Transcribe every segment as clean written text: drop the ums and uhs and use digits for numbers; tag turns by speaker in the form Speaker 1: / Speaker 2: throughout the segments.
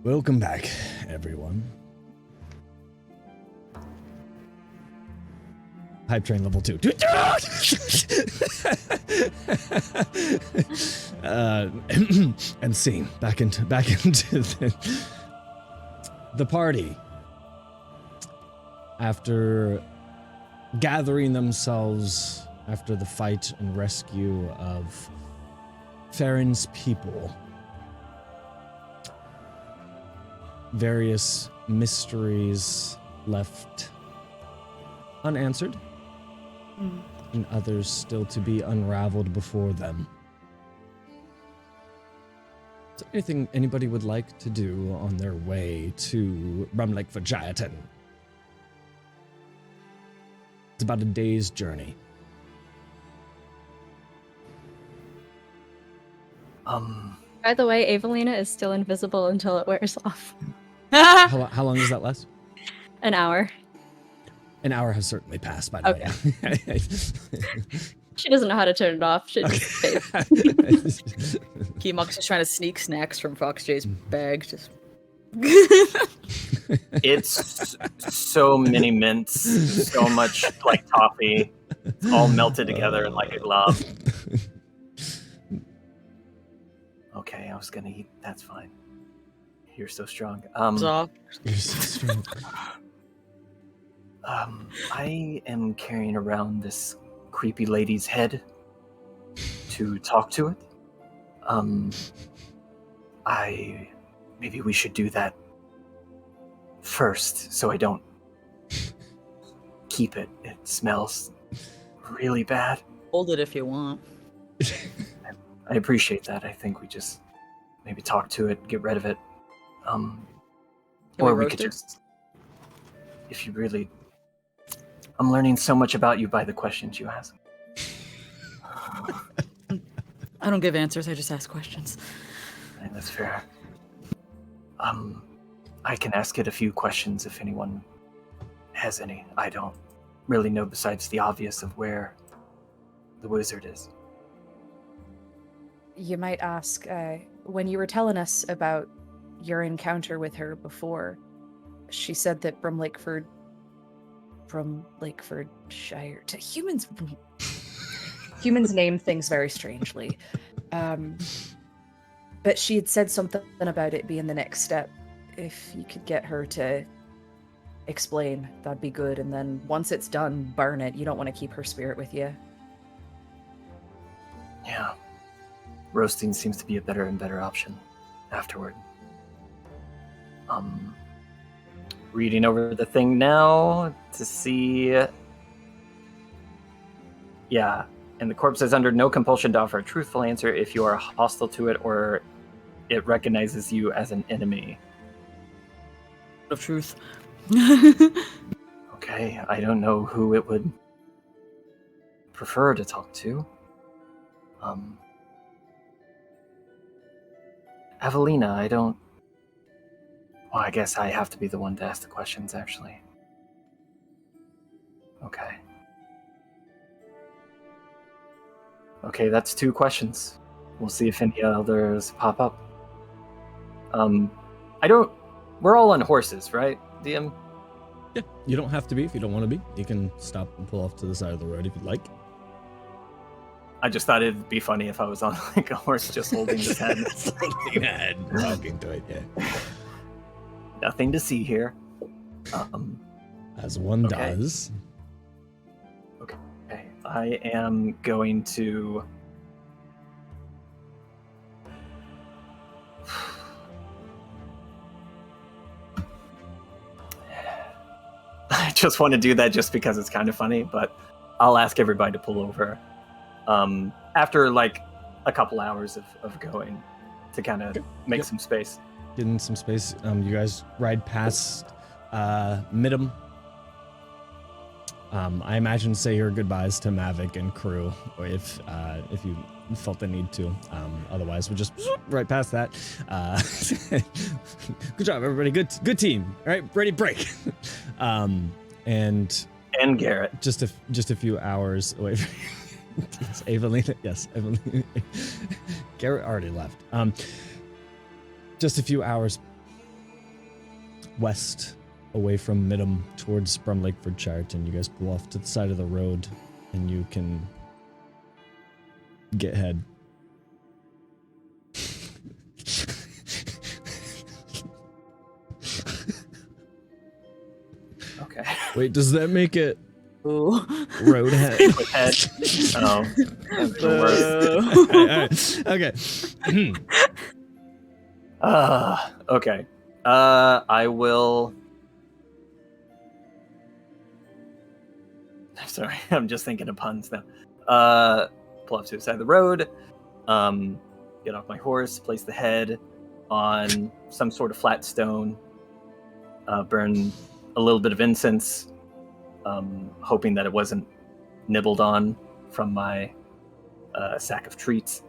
Speaker 1: Welcome back, everyone. Hype train level 2. And scene back into the party. After gathering themselves after the fight and rescue of Farron's people, various mysteries left unanswered, and others still to be unraveled before them. Is there anything anybody would like to do on their way to Rumlake for Xeyhath? It's about a day's journey.
Speaker 2: By the way, Evelina is still invisible until it wears off.
Speaker 1: How long does that last?
Speaker 2: An hour.
Speaker 1: An hour has certainly passed, by the way.
Speaker 2: She doesn't know how to turn it off. She just fades.
Speaker 3: Keymox is trying to sneak snacks from Fox J's bag. Just
Speaker 4: It's so many mints, so much like toffee, it's all melted together in like a glove. Okay, I was gonna eat. That's fine. You're so strong.
Speaker 1: You're so strong.
Speaker 4: I am carrying around this creepy lady's head to talk to it. Maybe we should do that first, so I don't keep it. It smells really bad.
Speaker 3: hold it if you want.
Speaker 4: I appreciate that. I think we just maybe talk to it, get rid of it. Or we could just, if you really, I'm learning so much about you by the questions you ask.
Speaker 3: I don't give answers, I just ask questions.
Speaker 4: Right, that's fair. I can ask it a few questions if anyone has any. I don't really know besides the obvious of where the wizard is.
Speaker 5: You might ask, when you were telling us about your encounter with her before, she said that Brumlakeford Shire. Humans name things very strangely. But she had said something about it being the next step. If you could get her to explain, that'd be good. And then once it's done, burn it. You don't want to keep her spirit with you.
Speaker 4: Yeah. Roasting seems to be a better and better option afterward. Reading over the thing now to see. Yeah, and the corpse is under no compulsion to offer a truthful answer if you are hostile to it or it recognizes you as an enemy.
Speaker 3: Of truth.
Speaker 4: Okay, I don't know who it would prefer to talk to. Evelina, I don't... Well, I guess I have to be the one to ask the questions, actually. Okay. Okay, that's 2 questions. We'll see if any others pop up. We're all on horses, right, DM?
Speaker 1: Yeah, you don't have to be if you don't want to be. You can stop and pull off to the side of the road if you'd like.
Speaker 4: I just thought it'd be funny if I was on like a horse just holding his head.
Speaker 1: Holding head, talking to it, yeah.
Speaker 4: Nothing to see here.
Speaker 1: As one does.
Speaker 4: Okay, I am going to... I just want to do that just because it's kind of funny, but I'll ask everybody to pull over after like a couple hours of going to kind of make some space.
Speaker 1: Getting some space. You guys ride past Midham. I imagine say your goodbyes to Mavic and crew if you felt the need to. Otherwise, we'll just right past that. Good job, everybody. Good team. All right, ready, break. And
Speaker 4: Garrett.
Speaker 1: Just a few hours away from yes, Evelina. Yes, Evelina. Garrett already left. Just a few hours west, away from Midham, towards Brumlakeford Shireton. You guys pull off to the side of the road, and you can get head.
Speaker 4: Okay.
Speaker 1: Wait, does that make it
Speaker 3: Ooh.
Speaker 1: roadhead?
Speaker 4: With head. Oh, that's the worst.
Speaker 1: Okay.
Speaker 4: Okay. I will. Sorry, I'm just thinking of puns now. Pull up to the side of the road. Get off my horse. Place the head on some sort of flat stone. Burn a little bit of incense, hoping that it wasn't nibbled on from my sack of treats.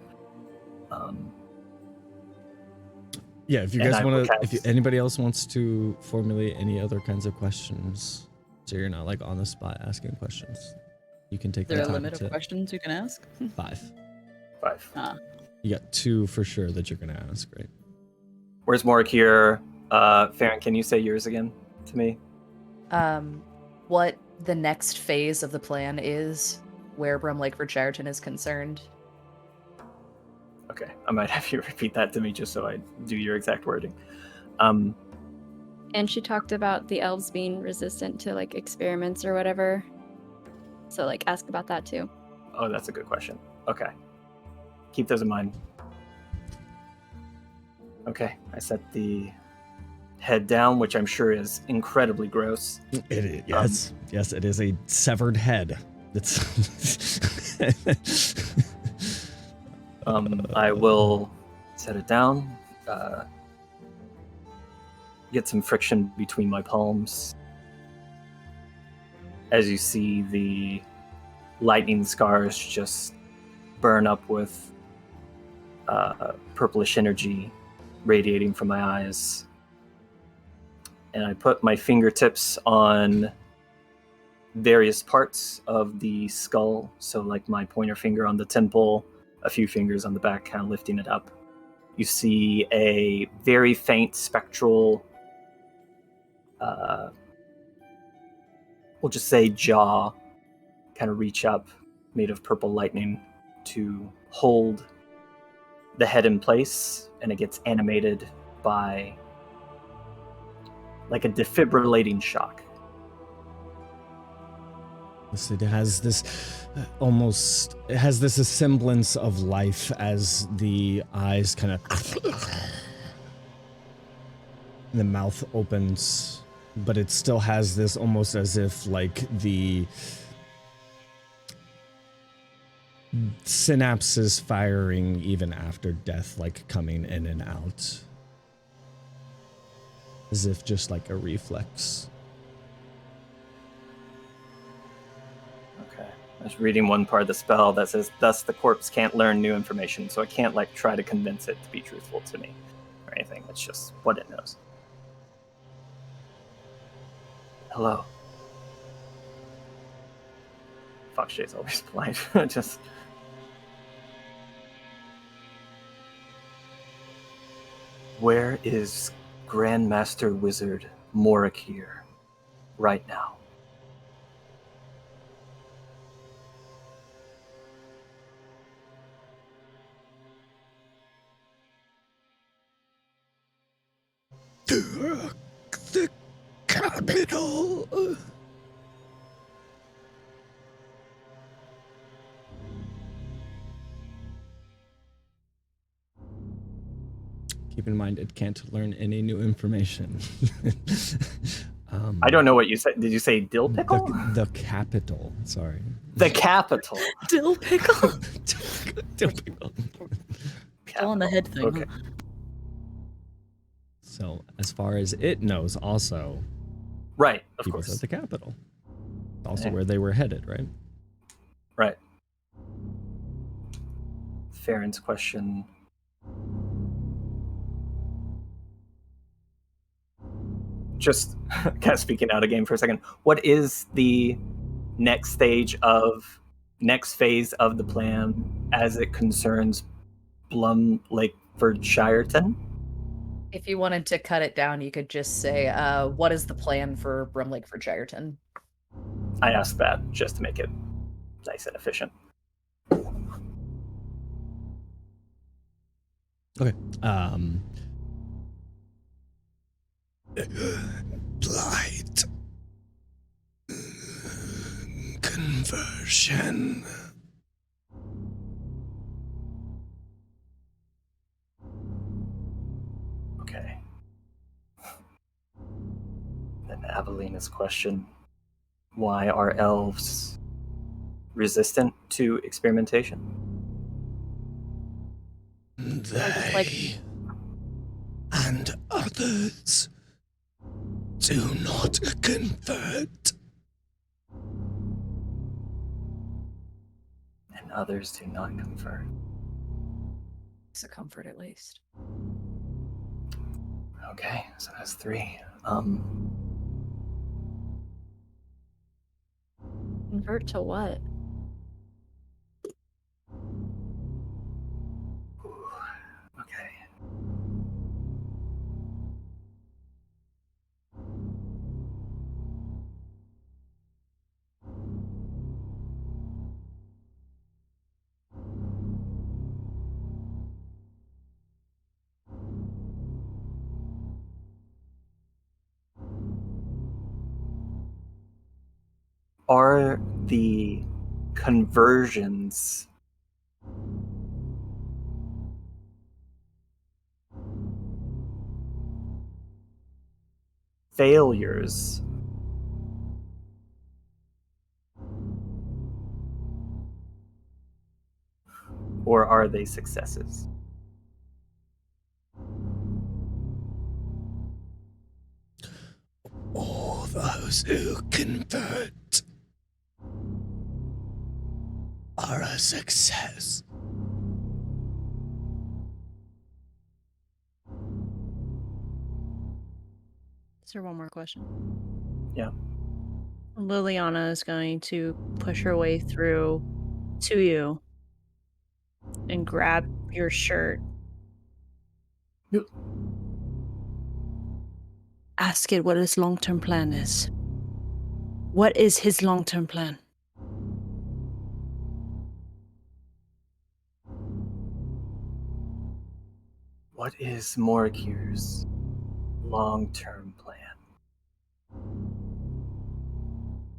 Speaker 1: Yeah, if you
Speaker 4: And
Speaker 1: guys
Speaker 4: I
Speaker 1: want
Speaker 4: will
Speaker 1: to, if
Speaker 4: cast-
Speaker 1: anybody else wants to formulate any other kinds of questions, so you're not like on the spot asking questions, you can take
Speaker 3: Is there
Speaker 1: the
Speaker 3: a
Speaker 1: time
Speaker 3: limit
Speaker 1: to
Speaker 3: of questions you can ask?
Speaker 1: 5.
Speaker 4: 5.
Speaker 3: Ah.
Speaker 1: You got 2 for sure that you're gonna ask, right?
Speaker 4: Where's Morakir? Farron, can you say yours again to me?
Speaker 5: What the next phase of the plan is, where Brumlakeford Shireton is concerned.
Speaker 4: Okay, I might have you repeat that to me just so I do your exact wording.
Speaker 2: And she talked about the elves being resistant to like experiments or whatever. So like ask about that too.
Speaker 4: Oh, that's a good question. Okay. Keep those in mind. Okay, I set the head down, which I'm sure is incredibly gross.
Speaker 1: It is, yes, yes, it is a severed head. It's
Speaker 4: I will set it down, get some friction between my palms. As you see, the lightning scars just burn up with purplish energy radiating from my eyes. And I put my fingertips on various parts of the skull. So like my pointer finger on the temple, a few fingers on the back, kind of lifting it up. You see a very faint spectral, we'll just say jaw, kind of reach up, made of purple lightning, to hold the head in place, and it gets animated by like a defibrillating shock.
Speaker 1: It has this almost, it has this semblance of life as the eyes kind of, the mouth opens, but it still has this almost as if like the synapses firing even after death, like coming in and out. As if just like a reflex.
Speaker 4: Okay. I was reading one part of the spell that says, thus the corpse can't learn new information, so I can't like try to convince it to be truthful to me or anything. It's just what it knows. Hello. Foxjay's always polite. Just... Where is Grandmaster Wizard Morakir right now?
Speaker 1: The capital. Keep in mind, it can't learn any new information.
Speaker 4: I don't know what you said. Did you say dill pickle?
Speaker 1: The capital. Sorry.
Speaker 4: The capital.
Speaker 3: Dill pickle?
Speaker 1: Dill pickle.
Speaker 3: Still on the head thing.
Speaker 4: Okay.
Speaker 3: Huh?
Speaker 1: So, as far as it knows, also,
Speaker 4: Right, of
Speaker 1: he was
Speaker 4: course.
Speaker 1: at the capital. Also,
Speaker 4: Yeah.
Speaker 1: where they were headed, right?
Speaker 4: Right. Farron's question. Just kind of speaking out of game for a second. What is the next phase of the plan as it concerns Blum Lakeford Shireton?
Speaker 5: If you wanted to cut it down, you could just say, what is the plan for Brimlake for Gyreton?
Speaker 4: I asked that just to make it nice and efficient.
Speaker 1: Okay.
Speaker 6: Blight. Conversion.
Speaker 4: Okay. Then Avelina's question: why are elves resistant to experimentation?
Speaker 6: They and others do not convert.
Speaker 4: And others do not convert.
Speaker 5: It's a comfort, at least.
Speaker 4: Okay, so that's 3.
Speaker 2: Convert to what?
Speaker 4: Okay. Are the conversions failures or are they successes?
Speaker 6: All those who convert are a success.
Speaker 7: Is there one more question?
Speaker 4: Yeah.
Speaker 7: Liliana is going to push her way through to you and grab your shirt.
Speaker 4: Yep.
Speaker 7: Ask it what his long-term plan is. What is his long-term plan?
Speaker 4: What is Morikir's long-term plan?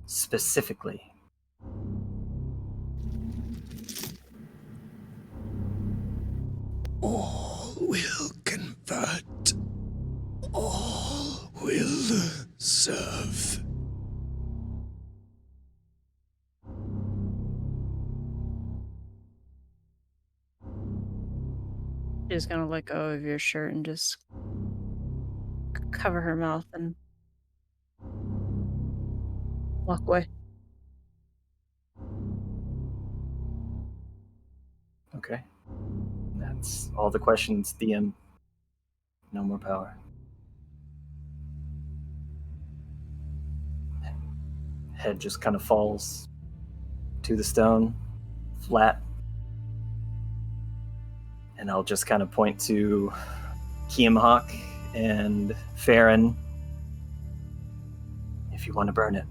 Speaker 4: Specifically,
Speaker 6: All will convert. All will serve.
Speaker 7: She's gonna let go of your shirt and just cover her mouth and walk away.
Speaker 4: okay. That's all the questions, DM. No more power. Head just kind of falls to the stone, flat. And I'll just kind of point to Kiamhawk and Farron. If you want to burn it,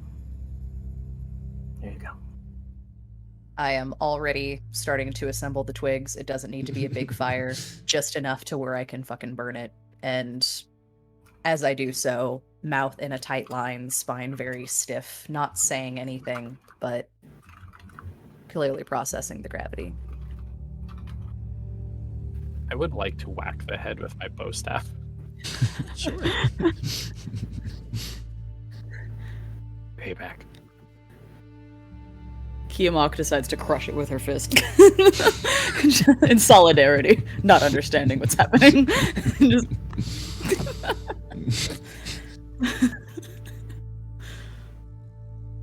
Speaker 4: there you go.
Speaker 5: I am already starting to assemble the twigs. It doesn't need to be a big fire, just enough to where I can fucking burn it. And as I do so, mouth in a tight line, spine very stiff, not saying anything, but clearly processing the gravity.
Speaker 8: I would like to whack the head with my bow staff.
Speaker 1: Sure.
Speaker 8: Payback.
Speaker 3: Kiamok decides to crush it with her fist. In solidarity, not understanding what's happening. Just...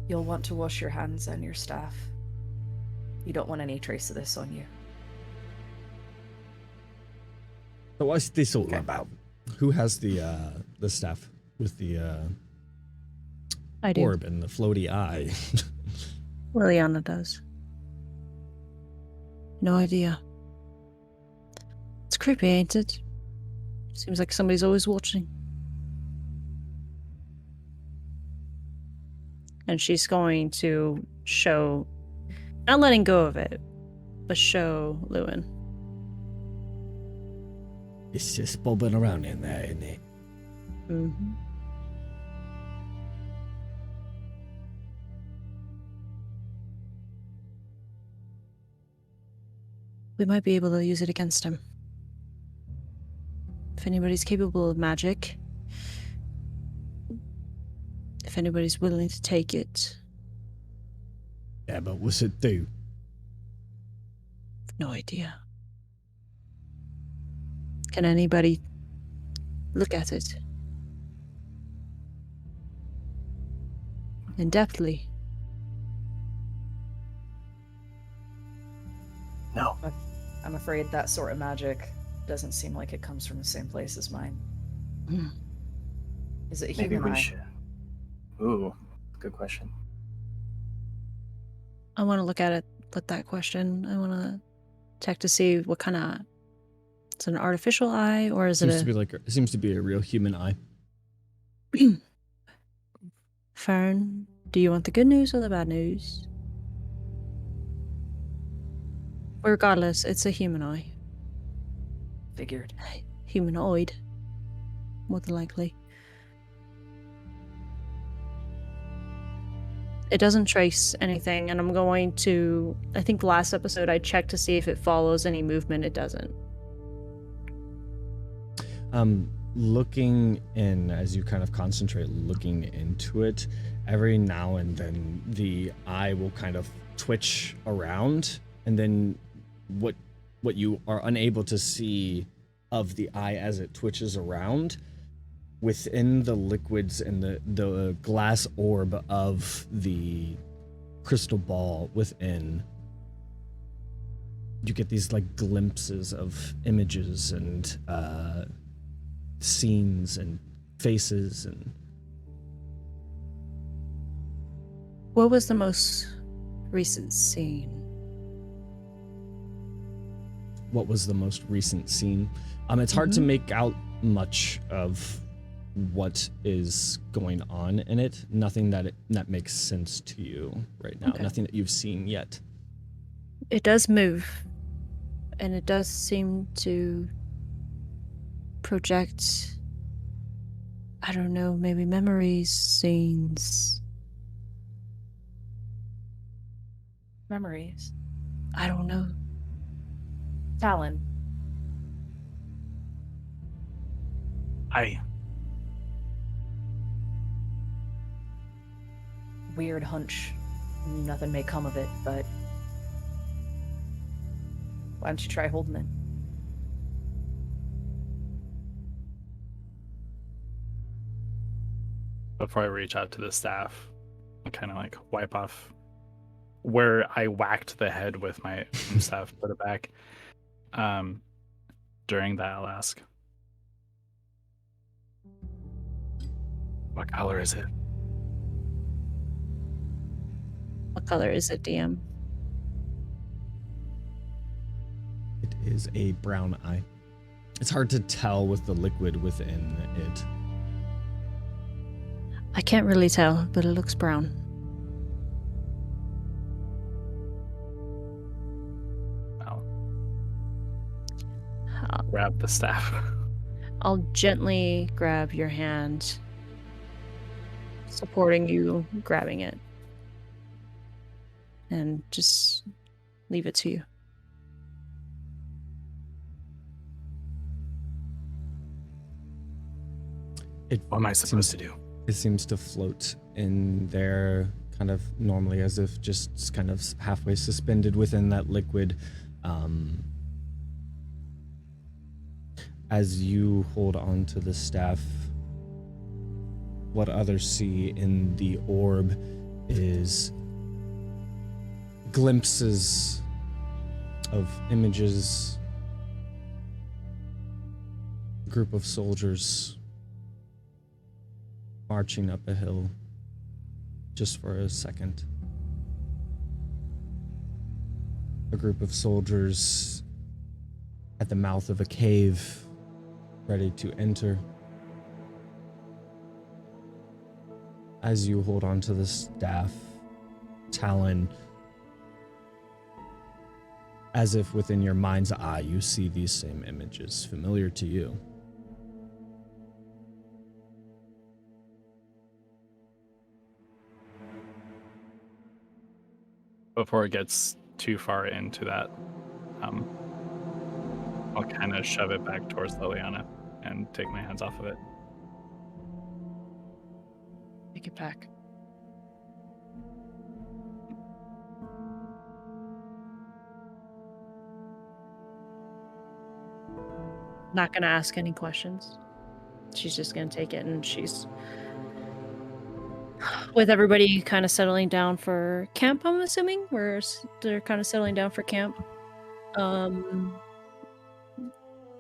Speaker 5: You'll want to wash your hands and your staff. You don't want any trace of this on you.
Speaker 1: So what's this all about? Who has the staff with the
Speaker 7: I do.
Speaker 1: orb and the floaty eye?
Speaker 7: Liliana does. No idea. It's creepy, ain't it? Seems like somebody's always watching. And she's going to show, not letting go of it, but show Lewin.
Speaker 6: It's just bobbing around in there, isn't it?
Speaker 7: Mm-hmm. We might be able to use it against him. If anybody's capable of magic, if anybody's willing to take it.
Speaker 6: Yeah, but what's it do?
Speaker 7: No idea. Can anybody look at it? In depthly?
Speaker 4: No.
Speaker 5: I'm afraid that sort of magic doesn't seem like it comes from the same place as mine.
Speaker 7: Hmm.
Speaker 5: Is it
Speaker 4: Maybe
Speaker 5: human
Speaker 4: we
Speaker 5: eye?
Speaker 4: should. Ooh, good question.
Speaker 7: I want to look at it with that question. I want to check to see what kind of... Is it an artificial eye, or is
Speaker 1: Seems
Speaker 7: it
Speaker 1: to be like it seems to be a real human eye.
Speaker 7: a... Fern, do you want the good news or the bad news? Regardless, it's a human eye.
Speaker 5: Figured.
Speaker 7: Humanoid. More than likely. It doesn't trace anything, and I'm going to... I think last episode I checked to see if it follows any movement. It doesn't.
Speaker 1: Looking in, as you kind of concentrate looking into it, every now and then the eye will kind of twitch around, and then what you are unable to see of the eye as it twitches around within the liquids and the glass orb of the crystal ball within, you get these like glimpses of images and scenes and faces. And
Speaker 7: What was the most recent scene?
Speaker 1: what was the most recent scene? It's hard to make out much of what is going on in it. Nothing that makes sense to you right now.
Speaker 7: Okay.
Speaker 1: Nothing that you've seen yet.
Speaker 7: It does move, and it does seem to project, I don't know, maybe memories, scenes.
Speaker 5: Memories.
Speaker 7: I don't know.
Speaker 5: Talon. Weird hunch. Nothing may come of it, but why don't you try holding it?
Speaker 8: Before I reach out to the staff, I kind of like wipe off where I whacked the head with my staff, put it back. During that, I'll ask, what color is it?
Speaker 7: What color is it, DM?
Speaker 1: It is a brown eye. It's hard to tell with the liquid within it.
Speaker 7: I can't really tell, but it looks brown.
Speaker 8: I'll grab the staff.
Speaker 7: I'll gently grab your hand, supporting you, grabbing it, and just leave it to you.
Speaker 8: What am I supposed to do?
Speaker 1: It seems to float in there kind of normally, as if just kind of halfway suspended within that liquid. As you hold on to the staff, what others see in the orb is glimpses of images, a group of soldiers marching up a hill just for a second. A group of soldiers at the mouth of a cave ready to enter. As you hold on to the staff, Talon, as if within your mind's eye, you see these same images familiar to you.
Speaker 8: Before it gets too far into that, I'll kind of shove it back towards Liliana and take my hands off of it.
Speaker 3: Take it back.
Speaker 7: Not gonna ask any questions. She's just gonna take it, and she's with everybody kind of settling down for camp. I'm assuming they're kind of settling down for camp.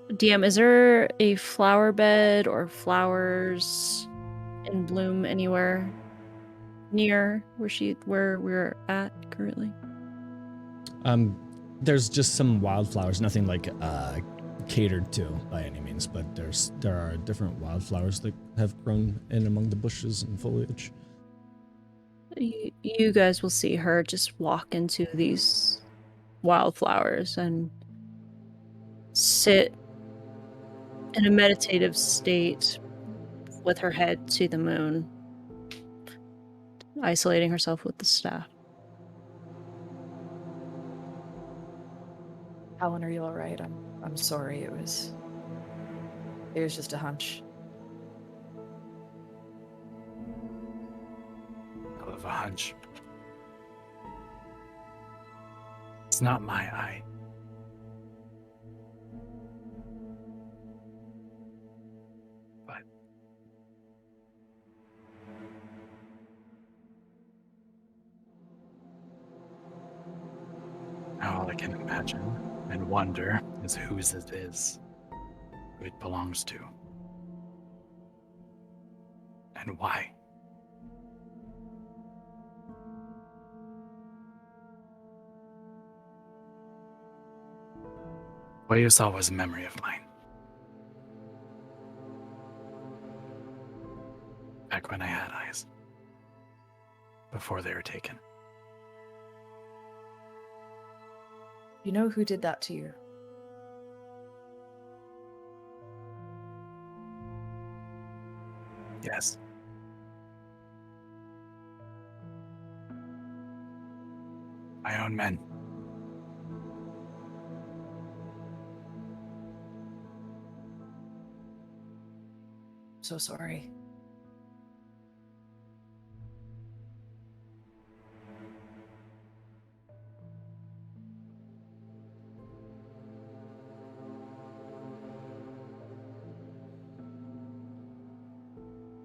Speaker 7: DM, is there a flower bed or flowers in bloom anywhere near where we're at currently?
Speaker 1: There's just some wildflowers, nothing like catered to by any means, but there are different wildflowers that have grown in among the bushes and foliage.
Speaker 7: You guys will see her just walk into these wildflowers and sit in a meditative state with her head to the moon, isolating herself with the staff.
Speaker 5: Alan, are you all right? I'm sorry. It was just a hunch.
Speaker 8: I love a hunch. It's not my eye. But now all I can imagine and wonder is whose it is, who it belongs to, and why. What you saw was a memory of mine. Back when I had eyes. Before they were taken.
Speaker 5: You know who did that to you?
Speaker 8: Yes. My own men.
Speaker 5: So sorry.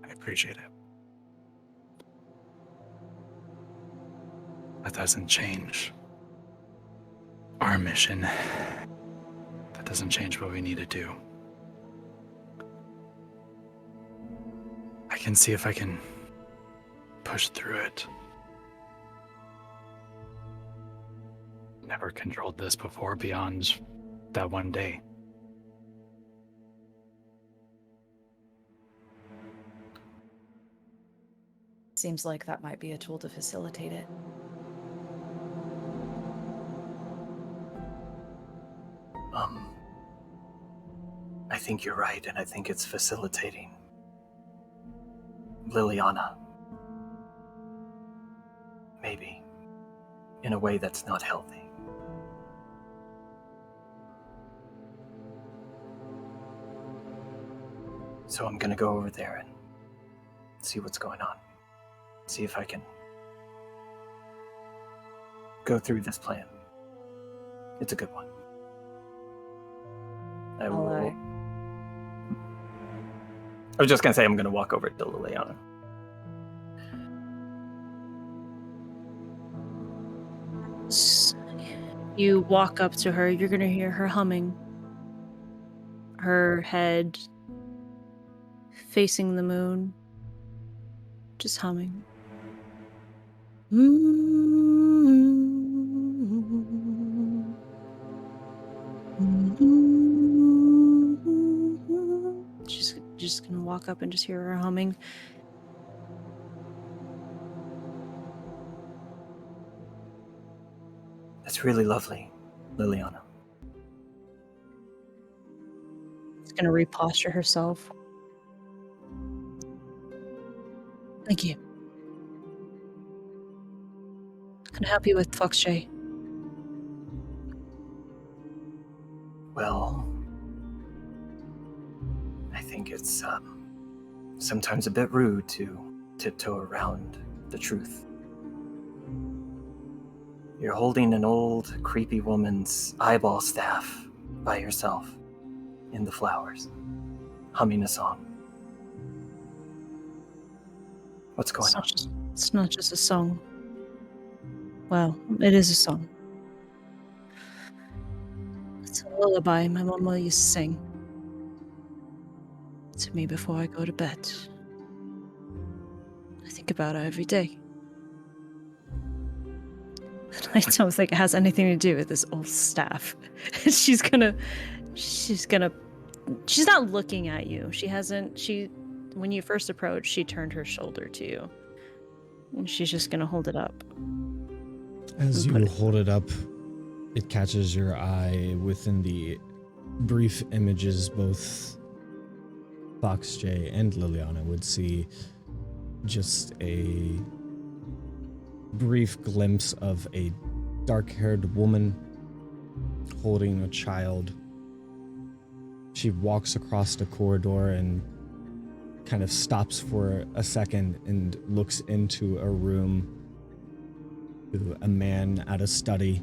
Speaker 8: I appreciate it. That doesn't change our mission. That doesn't change what we need to do. I can see if I can push through it. Never controlled this before beyond that one day.
Speaker 5: Seems like that might be a tool to facilitate it.
Speaker 4: I think you're right, and I think it's facilitating Liliana. Maybe. In a way that's not healthy. So I'm gonna go over there and see what's going on. See if I can go through this plan. It's a good one. I was just gonna say I'm gonna walk over to Liliana.
Speaker 7: You walk up to her, you're gonna hear her humming. Her head facing the moon, just humming. just gonna walk up and just hear her humming.
Speaker 4: That's really lovely, Liliana.
Speaker 7: She's gonna reposture herself. Thank you. Can I help you with Foxjay?
Speaker 4: Well, I think it's sometimes a bit rude to tiptoe around the truth. You're holding an old, creepy woman's eyeball staff by yourself in the flowers, humming a song. What's going on?
Speaker 7: It's not just a song. Well, it is a song. It's a lullaby my mama used to sing to me before I go to bed. I think about her every day. I don't think it has anything to do with this old staff. She's not looking at you. When you first approached, she turned her shoulder to you. And she's just gonna hold it up.
Speaker 1: As you hold it up, it catches your eye within the brief images both Foxjay and Liliana would see just a brief glimpse of a dark-haired woman holding a child. She walks across the corridor and kind of stops for a second and looks into a room to a man at a study,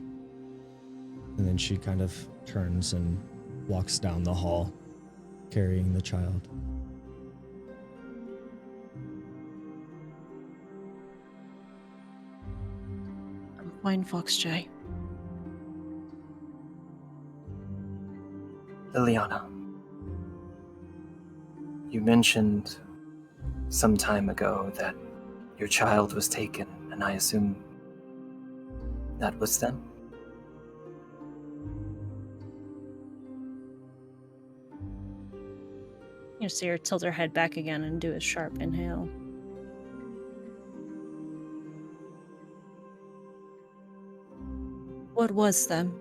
Speaker 1: and then she kind of turns and walks down the hall carrying the child.
Speaker 7: I'm fine, Foxjay.
Speaker 4: Liliana, you mentioned some time ago that your child was taken, and I assume that was them?
Speaker 7: You see her tilt her head back again and do a sharp inhale. What was them?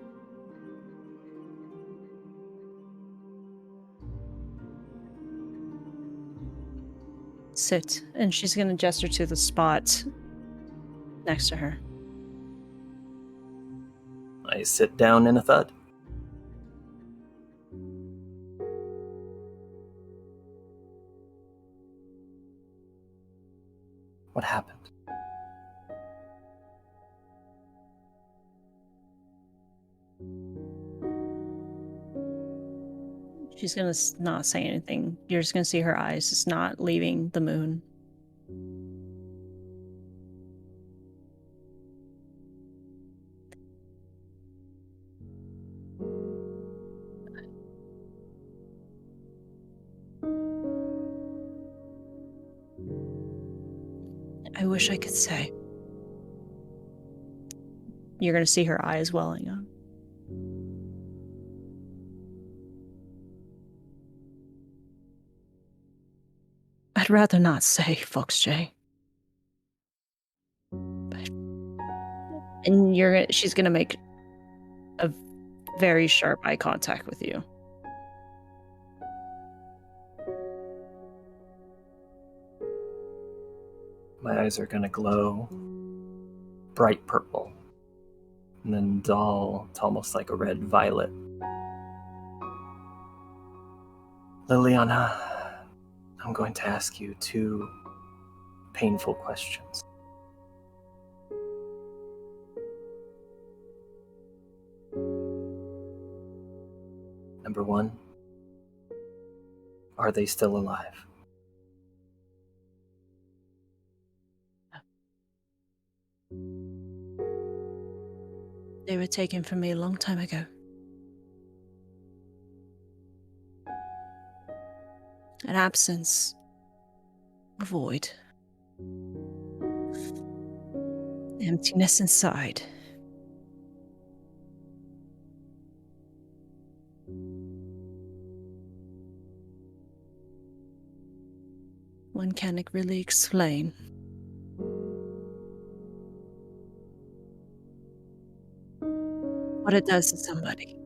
Speaker 7: Sit. And she's gonna gesture to the spot next to her.
Speaker 4: I sit down in a thud. What happened?
Speaker 7: She's gonna not say anything. You're just gonna see her eyes just not leaving the moon. I wish I could say. You're gonna see her eyes welling up. I'd rather not say, Foxjay. And she's gonna make a very sharp eye contact with you.
Speaker 4: My eyes are gonna glow bright purple, and then dull to almost like a red violet. Liliana, I'm going to ask you two painful questions. Number one, are they still alive?
Speaker 7: They were taken from me a long time ago. An absence. A void. Emptiness inside. One can't really explain. What it does to somebody.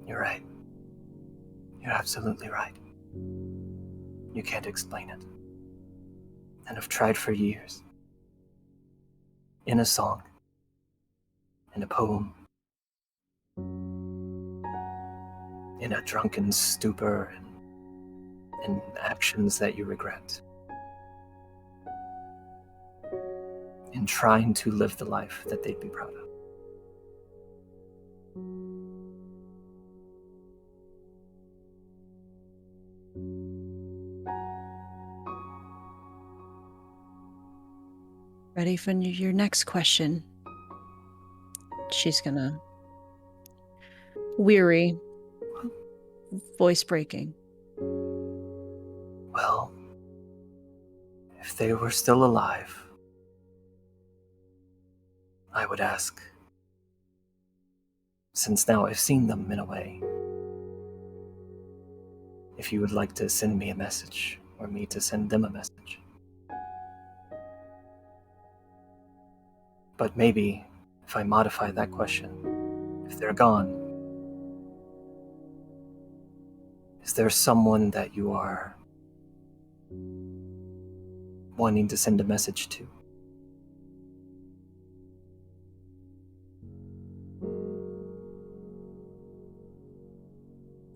Speaker 4: You're right. You're absolutely right. You can't explain it. And I've tried for years. In a song. In a poem. In a drunken stupor and actions that you regret. In trying to live the life that they'd be proud of.
Speaker 7: Ready for your next question? She's gonna... Weary. Voice breaking.
Speaker 4: Well, if they were still alive, I would ask, since now I've seen them in a way, if you would like to send me a message, or me to send them a message. But maybe, if I modify that question, if they're gone, is there someone that you are wanting to send a message to?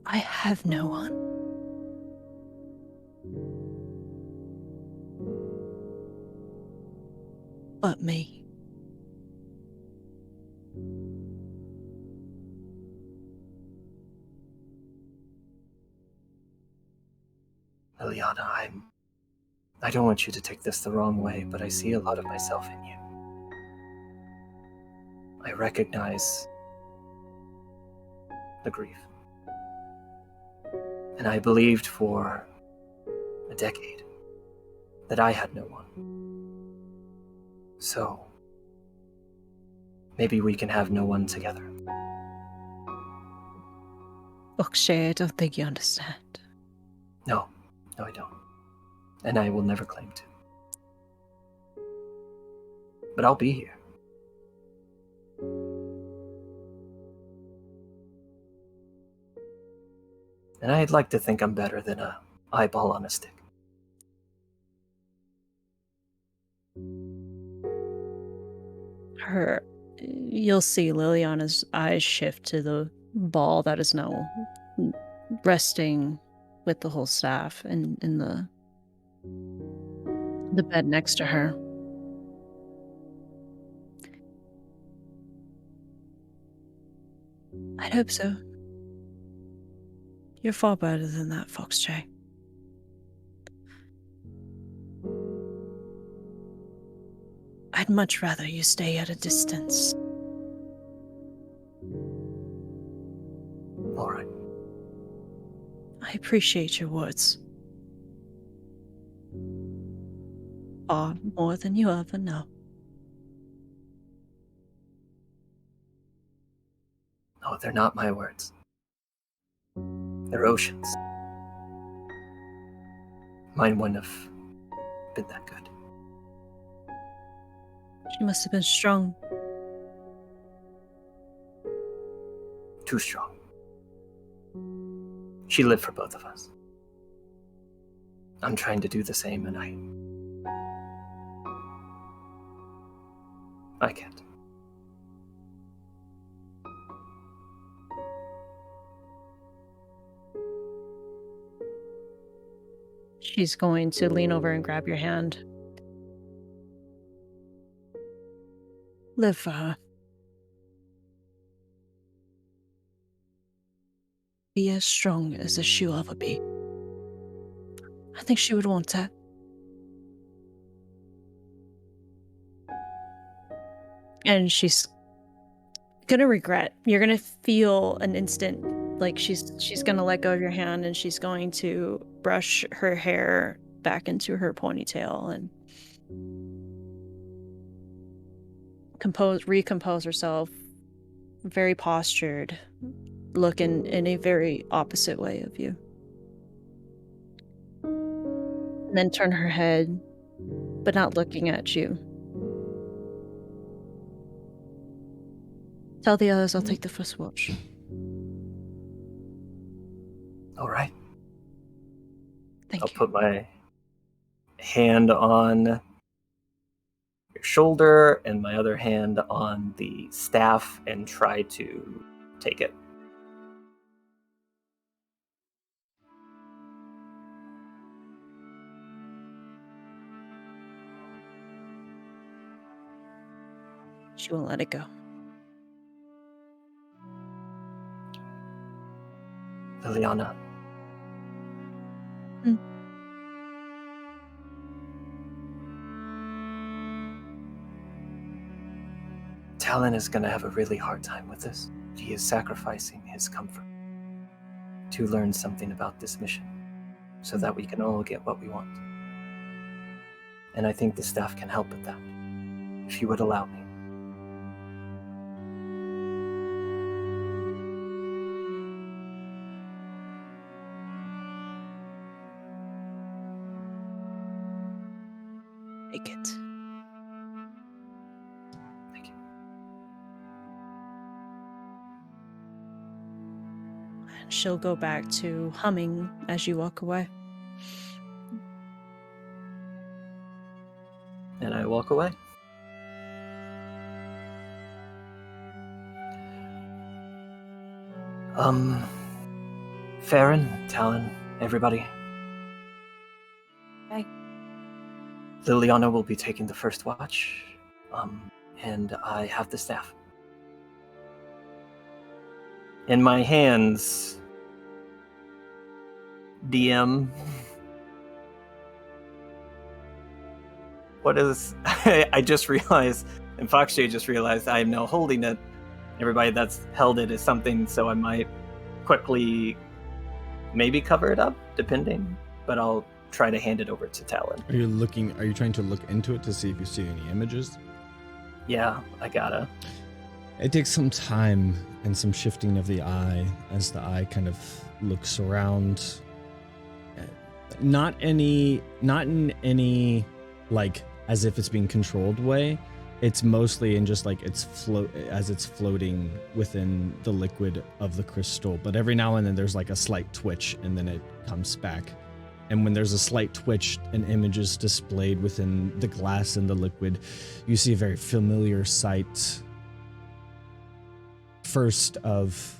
Speaker 7: I have no one. But me.
Speaker 4: Liliana, I don't want you to take this the wrong way, but I see a lot of myself in you. I recognize the grief. And I believed for a decade that I had no one. So, maybe we can have no one together.
Speaker 7: Look, Shay, I don't think you understand.
Speaker 4: No, I don't. And I will never claim to. But I'll be here. And I'd like to think I'm better than a eyeball on a stick.
Speaker 7: You'll see Liliana's eyes shift to the ball that is now resting with the whole staff in the bed next to her. I'd hope so. You're far better than that, Foxjay. I'd much rather you stay at a distance.
Speaker 4: All right.
Speaker 7: I appreciate your words. Far more than you ever know.
Speaker 4: No, they're not my words. They're Ocean's. Mine wouldn't have been that good.
Speaker 7: She must have been strong.
Speaker 4: Too strong. She lived for both of us. I'm trying to do the same, and I can't.
Speaker 7: She's going to lean over and grab your hand. Live for her. Be as strong as she'll ever be. I think she would want that. And she's gonna regret. You're gonna feel an instant, like she's gonna let go of your hand, and she's going to brush her hair back into her ponytail and recompose herself, very postured, look in a very opposite way of you. And then turn her head, but not looking at you. Tell the others I'll take the first watch.
Speaker 4: All right.
Speaker 7: Thank
Speaker 4: I'll
Speaker 7: you.
Speaker 4: put my hand on your shoulder and my other hand on the staff and try to take it.
Speaker 7: She won't let it go.
Speaker 4: Liliana. Talon is going to have a really hard time with this. He is sacrificing his comfort to learn something about this mission so that we can all get what we want. And I think the staff can help with that, if you would allow me.
Speaker 7: Take it.
Speaker 4: Thank you.
Speaker 7: And she'll go back to humming as you walk away.
Speaker 4: And I walk away. Farron, Talon, everybody.
Speaker 2: Hi.
Speaker 4: Liliana will be taking the first watch, and I have the staff. In my hands, DM. What is... I just realized, and Foxjay just realized I am now holding it. Everybody that's held it is something, so I might quickly maybe cover it up, depending, but I'll try to hand it over to Talon.
Speaker 1: Are you trying to look into it to see if you see any images?
Speaker 4: Yeah, I gotta.
Speaker 1: It takes some time and some shifting of the eye as the eye kind of looks around. Not in any like as if it's being controlled way. It's mostly in just like it's floating within the liquid of the crystal. But every now and then there's like a slight twitch and then it comes back. And when there's a slight twitch, an image is displayed within the glass and the liquid. You see a very familiar sight. First of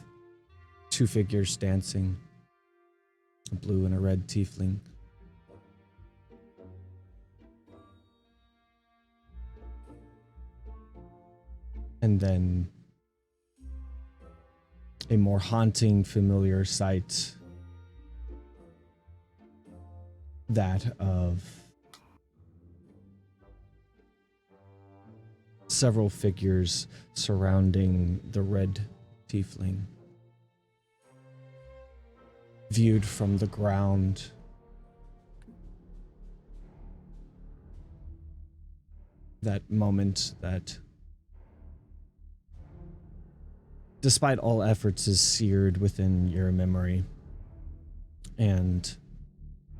Speaker 1: two figures dancing, a blue and a red tiefling. And then a more haunting, familiar sight, that of several figures surrounding the red tiefling. Viewed from the ground, that moment that, despite all efforts, is seared within your memory, and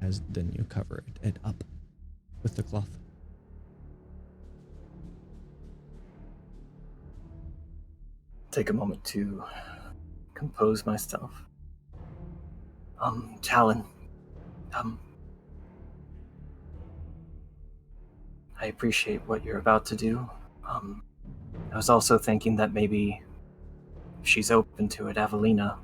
Speaker 1: as then you cover it up with the cloth.
Speaker 4: Take a moment to compose myself. Talon, I appreciate what you're about to do. I was also thinking that maybe if she's open to it, Avelina.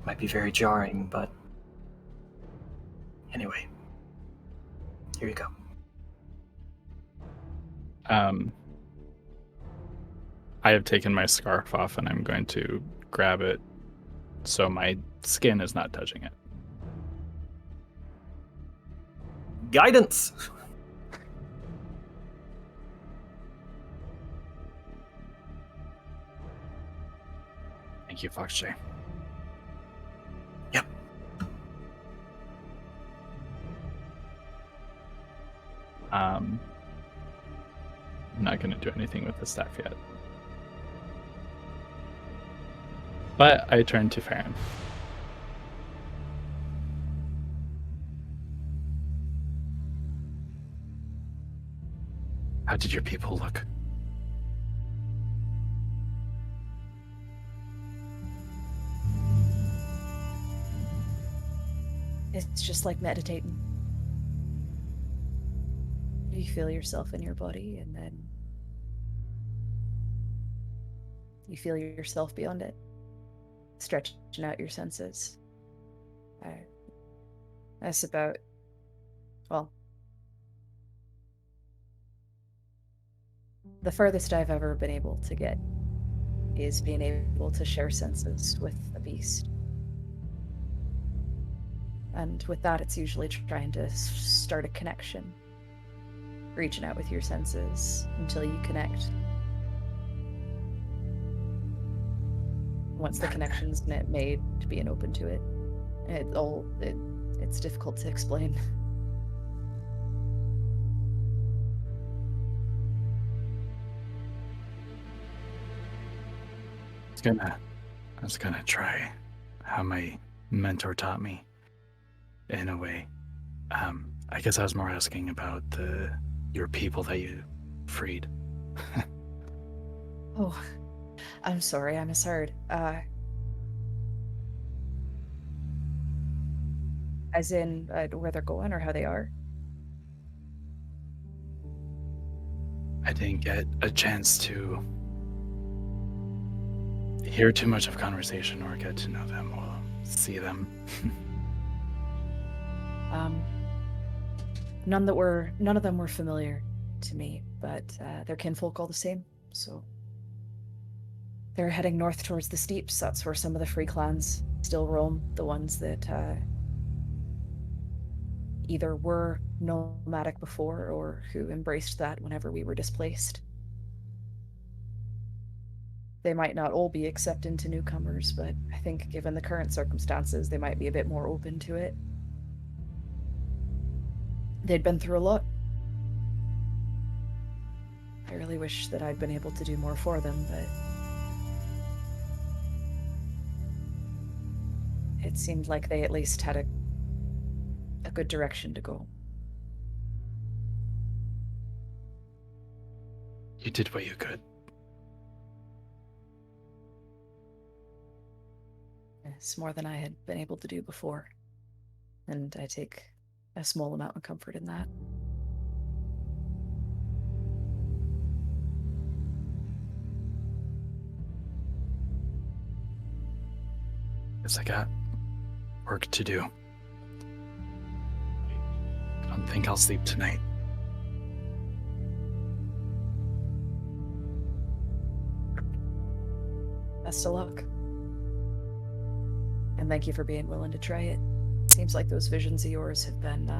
Speaker 4: Might be very jarring, but anyway, here you go.
Speaker 8: I have taken my scarf off and I'm going to grab it so my skin is not touching it.
Speaker 4: Guidance!
Speaker 8: Thank you, Foxjay.
Speaker 4: Yep.
Speaker 8: not going to do anything with the staff yet. But I turn to Farron. How did your people look?
Speaker 5: It's just like meditating. You feel yourself in your body, and then you feel yourself beyond it, stretching out your senses. That's about, well, the furthest I've ever been able to get is being able to share senses with a beast. And with that, it's usually trying to start a connection, reaching out with your senses until you connect. Once the connection's made, being open to it, it's difficult to explain.
Speaker 8: I was gonna try how my mentor taught me, in a way. I guess I was more asking about your people that you freed.
Speaker 5: Oh, I'm sorry, I misheard. As in, where they're going or how they are?
Speaker 8: I didn't get a chance to hear too much of conversation or get to know them or see them.
Speaker 5: None of them were familiar to me, but they're kinfolk all the same, so they're heading north towards the steeps. That's where some of the free clans still roam, the ones that either were nomadic before or who embraced that whenever we were displaced. They might not all be accepting to newcomers, but I think given the current circumstances, they might be a bit more open to it. They'd been through a lot. I really wish that I'd been able to do more for them, but it seemed like they at least had a good direction to go.
Speaker 8: You did what you could.
Speaker 5: It's more than I had been able to do before, and I take a small amount of comfort in that.
Speaker 8: Guess I got work to do. I don't think I'll sleep tonight.
Speaker 5: Best of luck. And thank you for being willing to try it. Seems like those visions of yours have been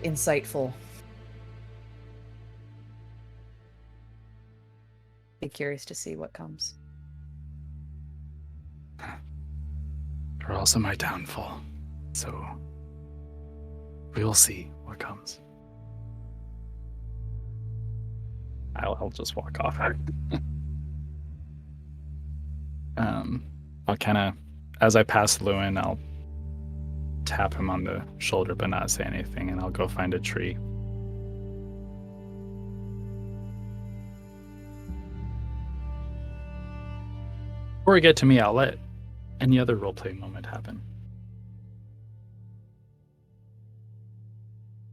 Speaker 5: insightful. Be curious to see what comes.
Speaker 8: You're also my downfall, so we'll see what comes. I'll just walk off. I'll kind of, as I pass Lewin, I'll tap him on the shoulder but not say anything, and I'll go find a tree. Before we get to me, I'll let any other roleplay moment happen.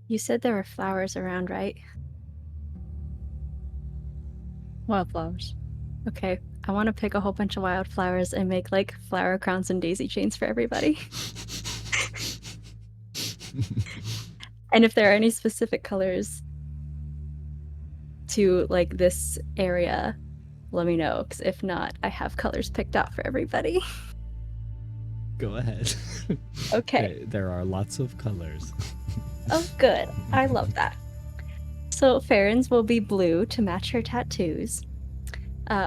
Speaker 2: You said there were flowers around, right?
Speaker 7: Wildflowers.
Speaker 2: Okay. I want to pick a whole bunch of wildflowers and make like flower crowns and daisy chains for everybody. And if there are any specific colors to like this area, let me know, because if not, I have colors picked out for everybody.
Speaker 1: Go ahead.
Speaker 2: Okay.
Speaker 1: There are lots of colors.
Speaker 2: Oh, good. I love that. So Farron's will be blue to match her tattoos.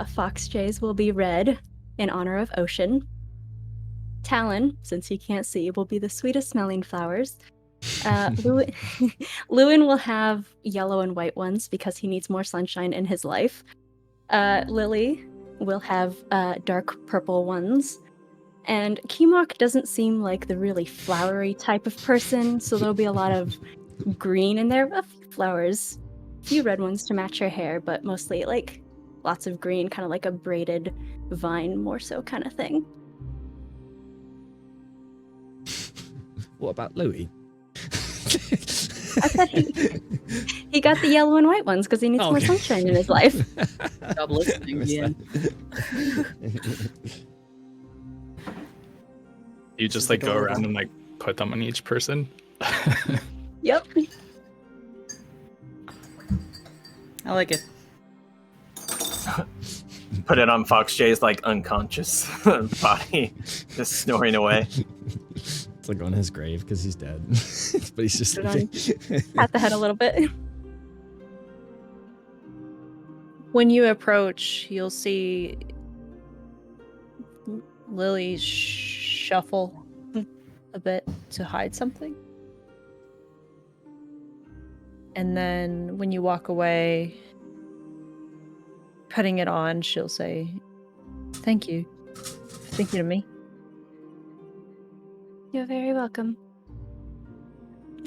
Speaker 2: Fox J's will be red in honor of ocean. Talon, since he can't see, will be the sweetest smelling flowers. Lewin, Lewin will have yellow and white ones because he needs more sunshine in his life. Lily will have dark purple ones. And Kimok doesn't seem like the really flowery type of person, so there'll be a lot of green in there. A few flowers, a few red ones to match her hair, but mostly like lots of green, kind of like a braided vine, more so kind of thing.
Speaker 1: What about Louis?
Speaker 2: I said he got the yellow and white ones because he needs more
Speaker 1: Okay.
Speaker 2: sunshine in his life.
Speaker 3: Stop listening,
Speaker 1: Missed
Speaker 3: Ian.
Speaker 1: that.
Speaker 8: You just like go around and like put them on each person.
Speaker 2: Yep.
Speaker 3: I like it.
Speaker 4: Put it on Fox J's like unconscious body, just snoring away.
Speaker 1: It's like on his grave because he's dead. But he's just
Speaker 2: Put it on. Pat the head a little bit.
Speaker 7: When you approach, you'll see Lily shuffle a bit to hide something. And then when you walk away, putting it on, she'll say, "Thank you for thinking of me."
Speaker 2: You're very welcome.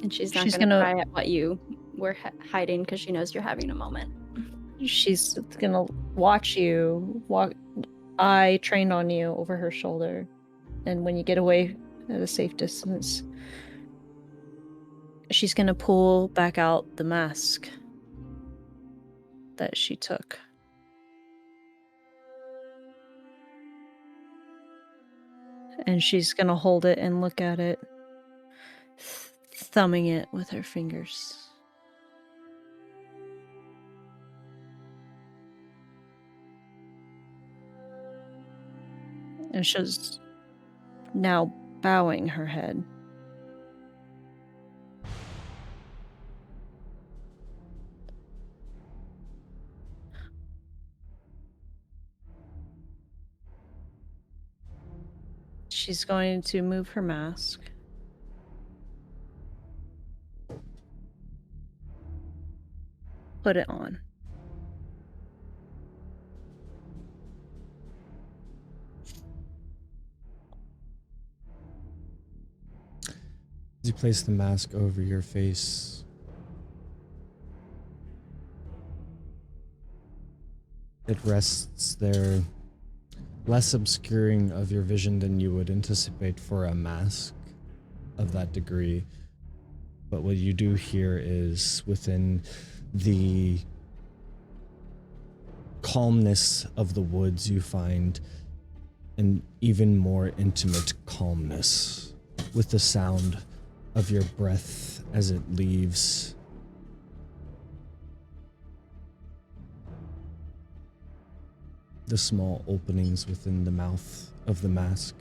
Speaker 2: And she's not
Speaker 7: She's
Speaker 2: gonna
Speaker 7: gonna-
Speaker 2: cry at what you were hiding because she knows you're having a moment.
Speaker 7: She's gonna watch you walk. I trained on you over her shoulder, and when you get away at a safe distance, she's gonna pull back out the mask that she took. And she's gonna hold it and look at it, thumbing it with her fingers. And she's now bowing her head. She's going to move her mask. Put it on.
Speaker 1: As you place the mask over your face, it rests there, less obscuring of your vision than you would anticipate for a mask of that degree. But what you do here is within the calmness of the woods, you find an even more intimate calmness with the sound of your breath as it leaves. The small openings within the mouth of the mask.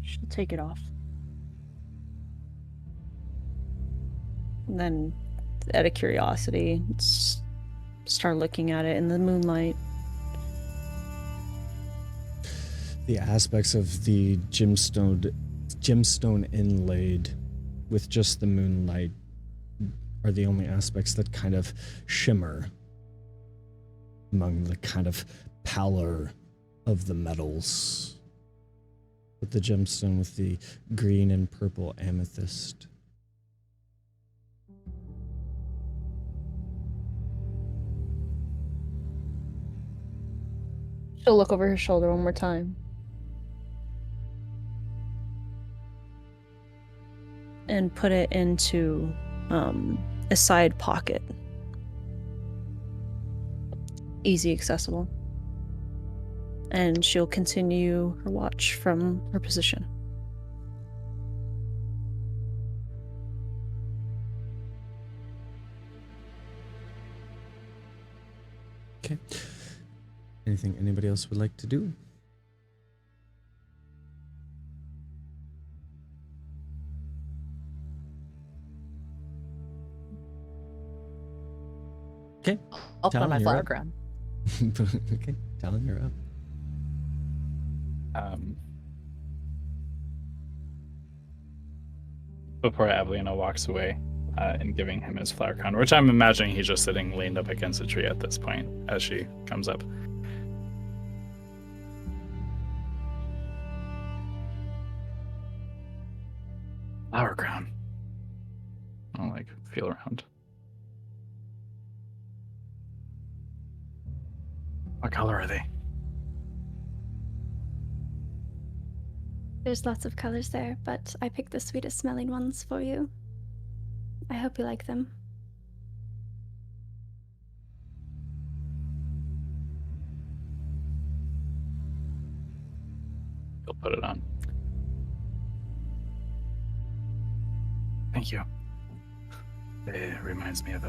Speaker 7: She'll take it off. And then, out of curiosity, start looking at it in the moonlight.
Speaker 1: The aspects of the gemstone inlaid with just the moonlight are the only aspects that kind of shimmer among the kind of pallor of the metals. With the gemstone with the green and purple amethyst.
Speaker 7: She'll look over her shoulder one more time. And put it into a side pocket. Easy accessible. And she'll continue her watch from her position.
Speaker 1: Okay. Anything anybody else would like to do? Okay.
Speaker 5: I'll put on
Speaker 1: Talon,
Speaker 5: my
Speaker 1: you're
Speaker 5: flower
Speaker 1: up.
Speaker 5: crown.
Speaker 1: Okay. Talon, you're up.
Speaker 8: Before Avelina walks away and giving him his flower crown, which I'm imagining he's just sitting leaned up against a tree at this point as she comes up. Flower crown. I'll like feel around. What color are they?
Speaker 2: There's lots of colors there, but I picked the sweetest smelling ones for you. I hope you like them.
Speaker 8: He'll put it on. Thank you. It reminds me of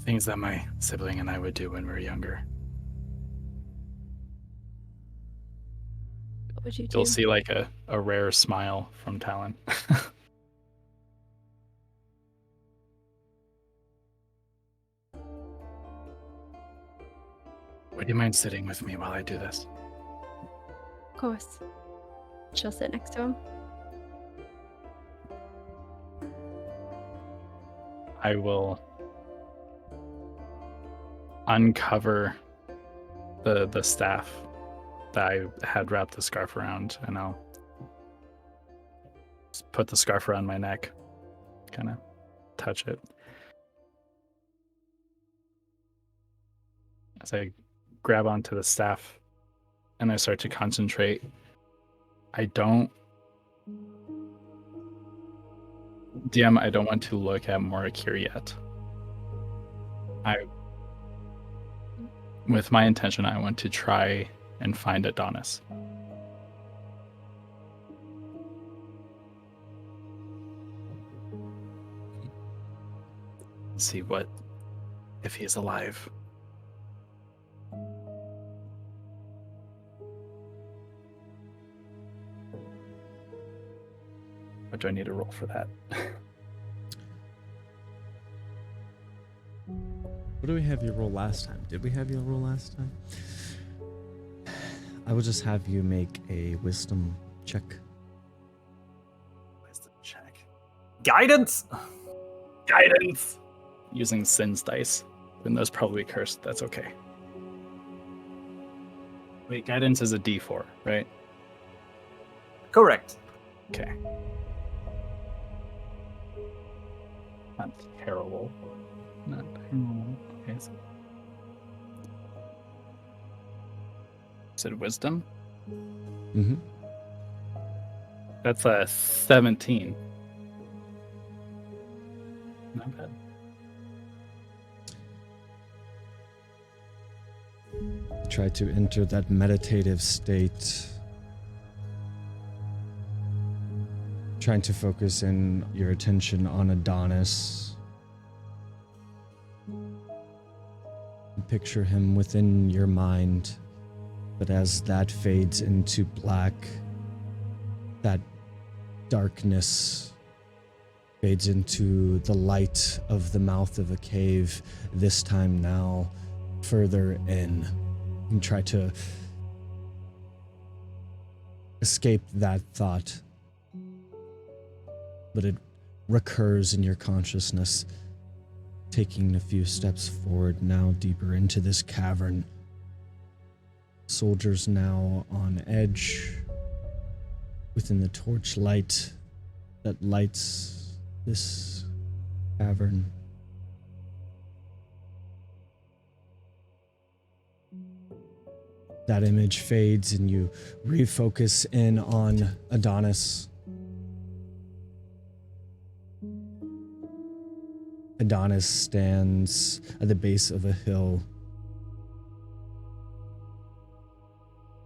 Speaker 8: things that my sibling and I would do when we were younger.
Speaker 2: What would you do?
Speaker 8: You'll see like a rare smile from Talon. Would you mind sitting with me while I do this?
Speaker 2: Of course. She'll sit next to him.
Speaker 8: I will uncover the staff that I had wrapped the scarf around, and I'll just put the scarf around my neck, kind of touch it. As I grab onto the staff and I start to concentrate, I don't want to look at Morakir yet. With my intention, I want to try and find Adonis. See if he's alive. Or do I need to roll for that?
Speaker 1: What do we have you roll last time? Did we have you roll last time? I will just have you make a wisdom check.
Speaker 8: Wisdom check.
Speaker 4: Guidance.
Speaker 8: Guidance! Using Sin's dice. Even though it's probably cursed, that's okay. Wait, guidance is a d4, right?
Speaker 4: Correct.
Speaker 8: Okay. Not terrible. Not terrible. Okay, so. Is it wisdom?
Speaker 1: Mm-hmm.
Speaker 8: That's a 17. Not bad.
Speaker 1: Try to enter that meditative state. Trying to focus in your attention on Adonis. Picture him within your mind. But as that fades into black, that darkness fades into the light of the mouth of a cave, this time now further in. And try to escape that thought. But it recurs in your consciousness, taking a few steps forward, now deeper into this cavern. Soldiers now on edge within the torchlight that lights this cavern. That image fades and you refocus in on Adonis. Adonis stands at the base of a hill,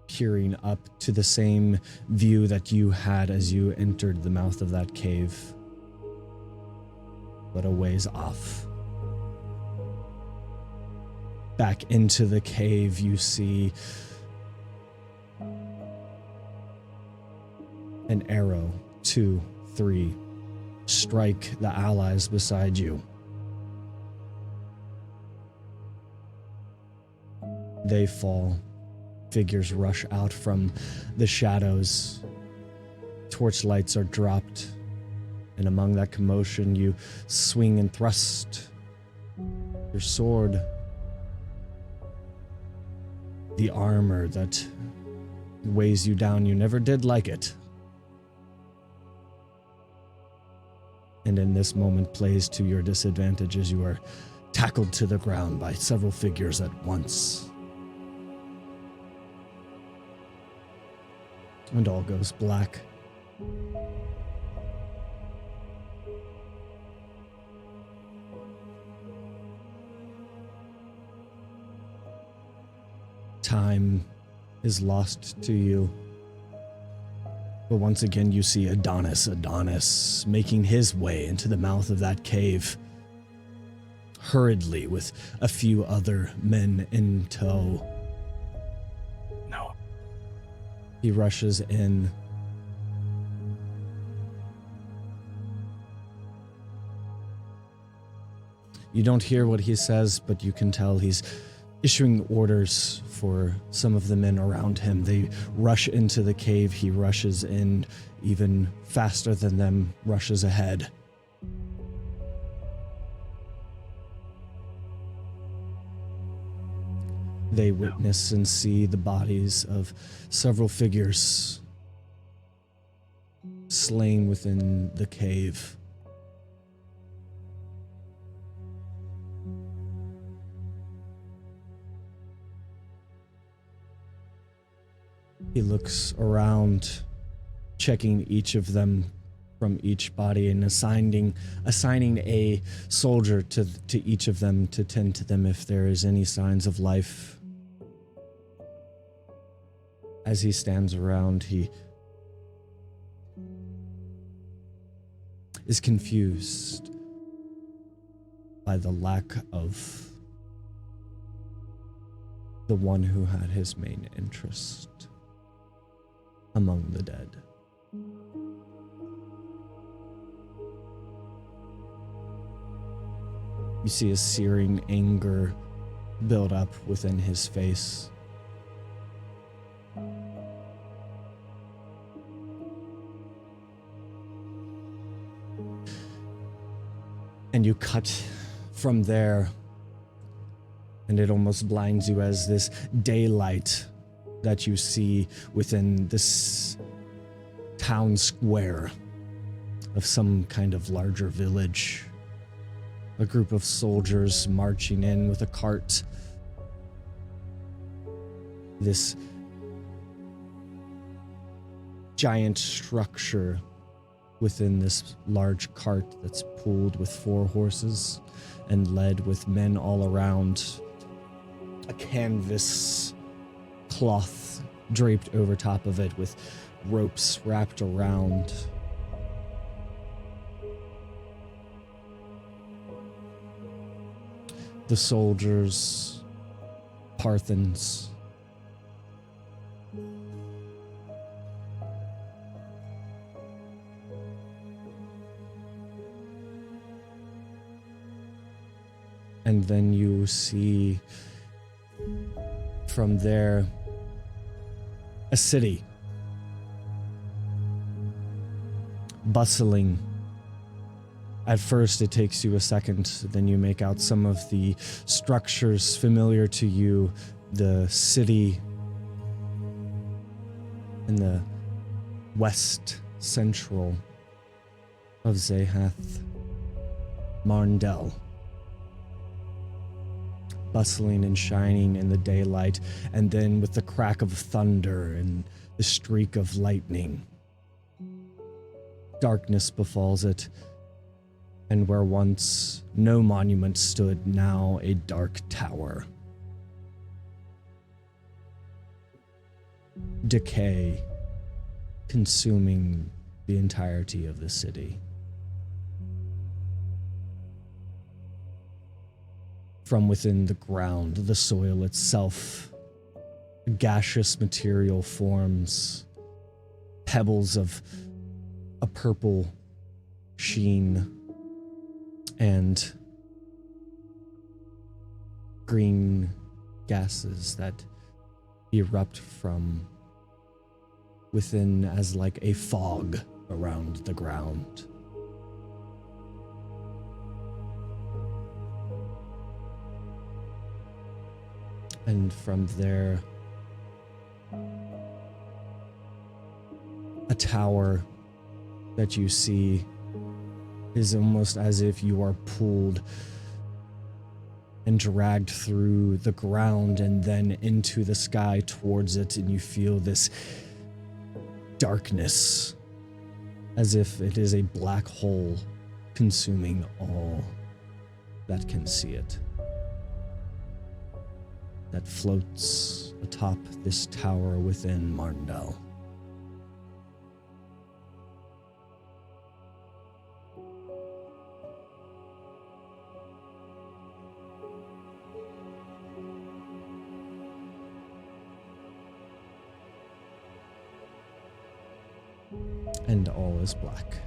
Speaker 1: peering up to the same view that you had as you entered the mouth of that cave, but a ways off. back into the cave, you see an arrow, 2, 3, strike the allies beside you. They fall. Figures rush out from the shadows. Torchlights are dropped, and among that commotion, you swing and thrust your sword. The armor that weighs you down, you never did like it. And in this moment plays to your disadvantage as you are tackled to the ground by several figures at once. And all goes black. Time is lost to you. But once again you see Adonis making his way into the mouth of that cave, hurriedly with a few other men in tow.
Speaker 8: No.
Speaker 1: He rushes in. You don't hear what he says, but you can tell he's issuing orders for some of the men around him. They rush into the cave. He rushes in even faster than them, rushes ahead. They witness and see the bodies of several figures slain within the cave. He looks around, checking each of them from each body and assigning a soldier to each of them to tend to them if there is any signs of life. As he stands around, he is confused by the lack of the one who had his main interest among the dead. You see a searing anger build up within his face. And you cut from there, and it almost blinds you as this daylight that you see within this town square of some kind of larger village. A group of soldiers marching in with a cart. This giant structure within this large cart that's pulled with 4 horses and led with men all around. A canvas cloth draped over top of it with ropes wrapped around. The soldiers, Parthens. And then you see from there a city bustling. At first it takes you a second, then you make out some of the structures familiar to you, the city in the west central of Xeyhath, Marndell. Bustling and shining in the daylight, and then with the crack of thunder and the streak of lightning, darkness befalls it, and where once no monument stood, now a dark tower. Decay consuming the entirety of the city. from within the ground, the soil itself, gaseous material forms, pebbles of a purple sheen, and green gases that erupt from within as like a fog around the ground. And from there, a tower that you see is almost as if you are pulled and dragged through the ground and then into the sky towards it, and you feel this darkness as if it is a black hole consuming all that can see it, that floats atop this tower within Marndell. And all is black.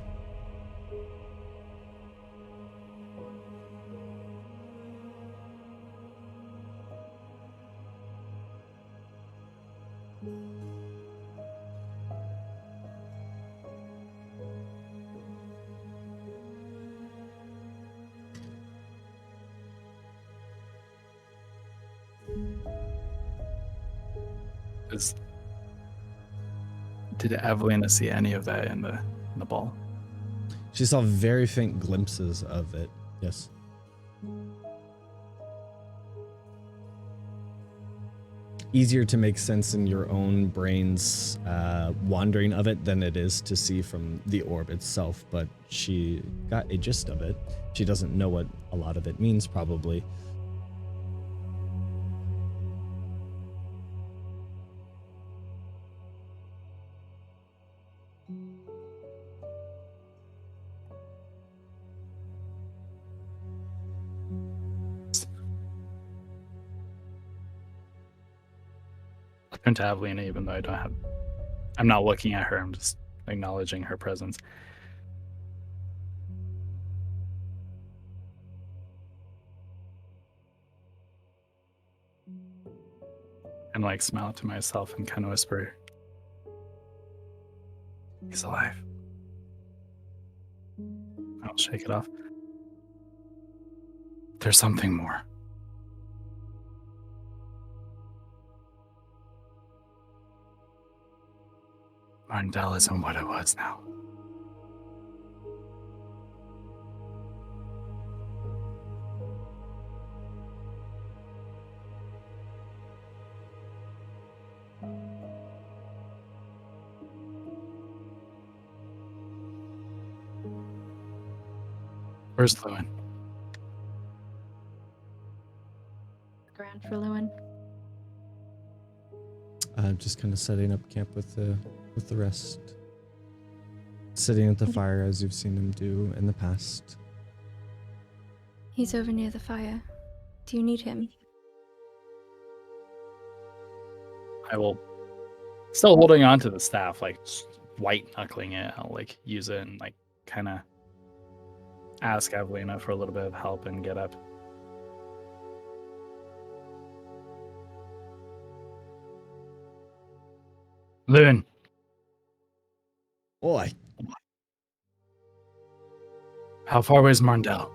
Speaker 8: Did Evelina see any of that in the ball?
Speaker 1: She saw very faint glimpses of it, yes. Easier to make sense in your own brain's wandering of it than it is to see from the orb itself, but she got a gist of it. She doesn't know what a lot of it means, probably.
Speaker 8: Turn to Evelina, even though I'm not looking at her, I'm just acknowledging her presence. And like smile to myself and kind of whisper, "He's alive." I'll shake it off. There's something more. Marndell isn't what it was now. Where's Lewin?
Speaker 2: Ground for Lewin.
Speaker 1: Just kind of setting up camp with the rest. Sitting at the fire as you've seen him do in the past.
Speaker 2: He's over near the fire. Do you need him?
Speaker 8: I will, still holding on to the staff, like white knuckling it. I'll like use it and like kind of ask Evelina for a little bit of help and get up. Lewin.
Speaker 6: Oi.
Speaker 8: How far away is Marndell?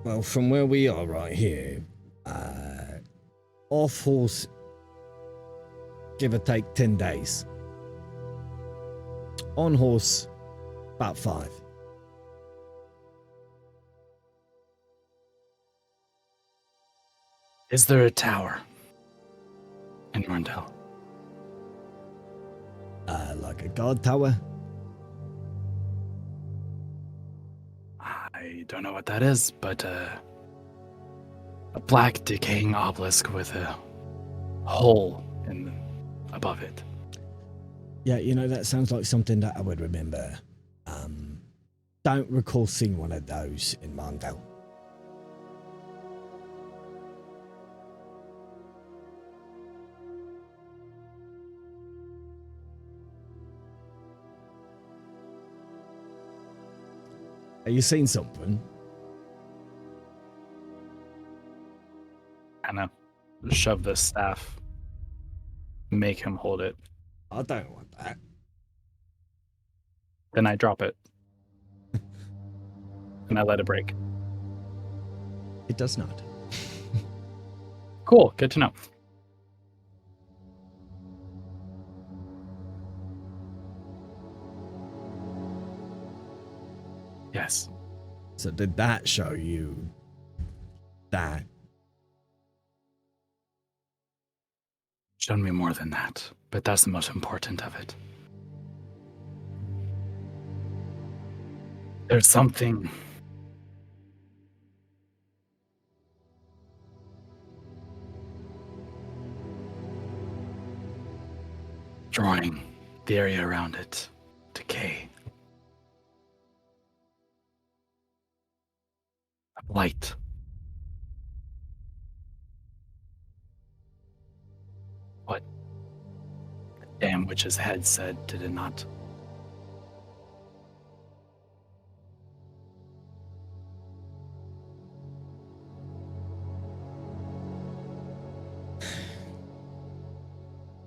Speaker 6: Well, from where we are right here, off horse, give or take 10 days. On horse, about 5.
Speaker 8: Is there a tower in Marndell?
Speaker 6: Like a guard tower?
Speaker 8: I don't know what that is, but a black decaying obelisk with a hole above it.
Speaker 6: Yeah, you know, that sounds like something that I would remember. don't recall seeing one of those in Mondale. Are you seeing something?
Speaker 8: Kind of shove the staff, make him hold it.
Speaker 6: I don't want that.
Speaker 8: Then I drop it. And I let it break.
Speaker 6: It does not.
Speaker 8: Cool, good to know. Yes.
Speaker 6: So did that show you that?
Speaker 8: Shown me more than that, but that's the most important of it. There's something drawing the area around it. Decay. A blight. What the damn witch's head said, did it not?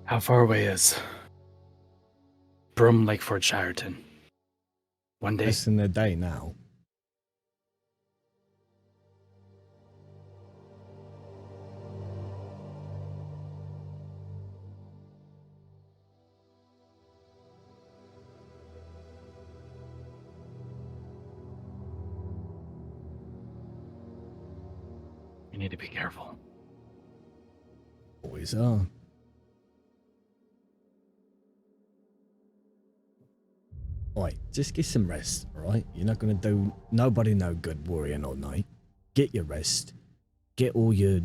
Speaker 8: How far away is Brum Lake Fort Shireton? One day?
Speaker 6: Less than a day now.
Speaker 8: You need to be careful.
Speaker 6: Always are. Alright, just get some rest, alright? You're not gonna do nobody no good worrying all night. Get your rest. Get all your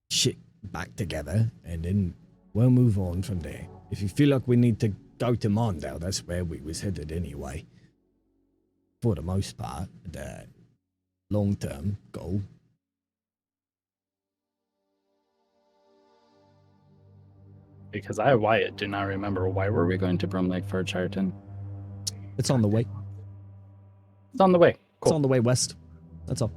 Speaker 6: shit back together, and then we'll move on from there. If you feel like we need to go to Mondale, that's where we was headed anyway. For the most part, the long-term goal.
Speaker 8: Because I, Wyatt, do not remember why were we going to Brum Lake Fort Shireton?
Speaker 6: It's on the way.
Speaker 8: It's on the way.
Speaker 6: It's
Speaker 8: Cool.
Speaker 6: on the way west. That's all.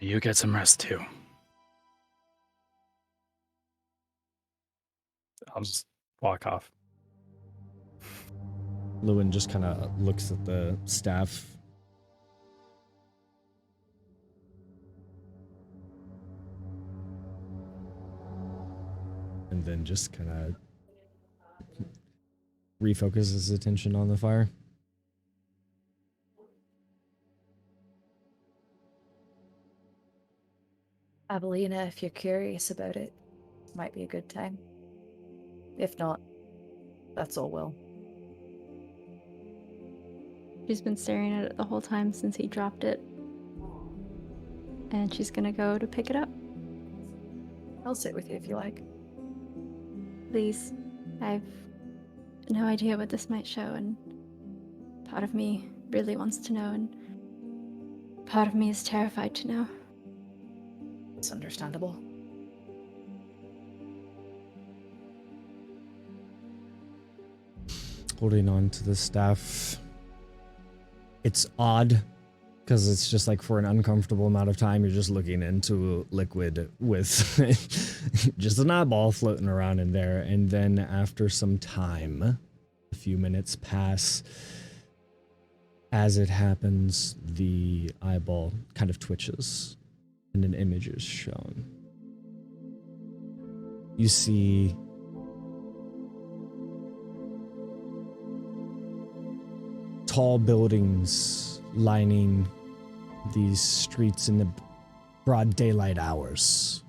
Speaker 8: You get some rest too. I'll just walk off.
Speaker 1: Lewin just kind of looks at the staff. And then just kind of refocuses his attention on the fire.
Speaker 5: Abilena, if you're curious about it, might be a good time. If not, that's all well.
Speaker 2: She's been staring at it the whole time since he dropped it. And she's gonna go to pick it up.
Speaker 5: I'll sit with you if you like.
Speaker 2: Please. I've no idea what this might show, and part of me really wants to know, and part of me is terrified to know.
Speaker 5: It's understandable.
Speaker 1: Holding on to the staff. It's odd because it's just like for an uncomfortable amount of time, you're just looking into liquid with just an eyeball floating around in there. And then after some time, a few minutes pass. As it happens, the eyeball kind of twitches and an image is shown. You see tall buildings lining these streets in the broad daylight hours.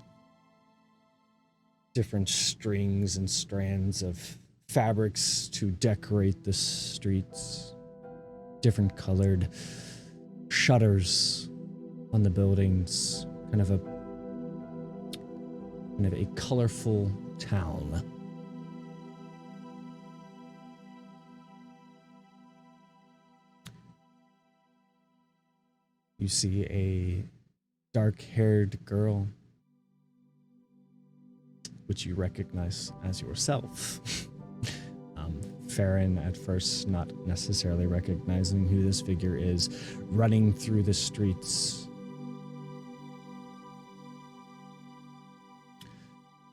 Speaker 1: Different strings and strands of fabrics to decorate the streets. Different colored shutters on the buildings. Kind of a colorful
Speaker 6: town. You see a dark-haired girl, which you recognize as yourself. Farron, at first not necessarily recognizing who this figure is, running through the streets.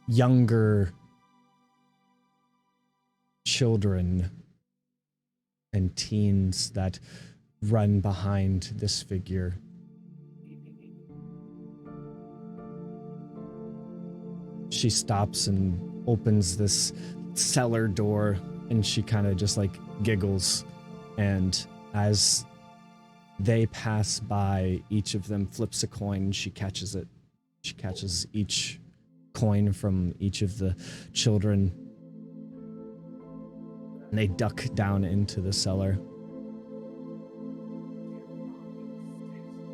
Speaker 6: Younger children and teens that run behind this figure. She stops and opens this cellar door, and she kind of just like giggles, and as they pass by, each of them flips a coin and she catches it. She catches each coin from each of the children, and they duck down into the cellar.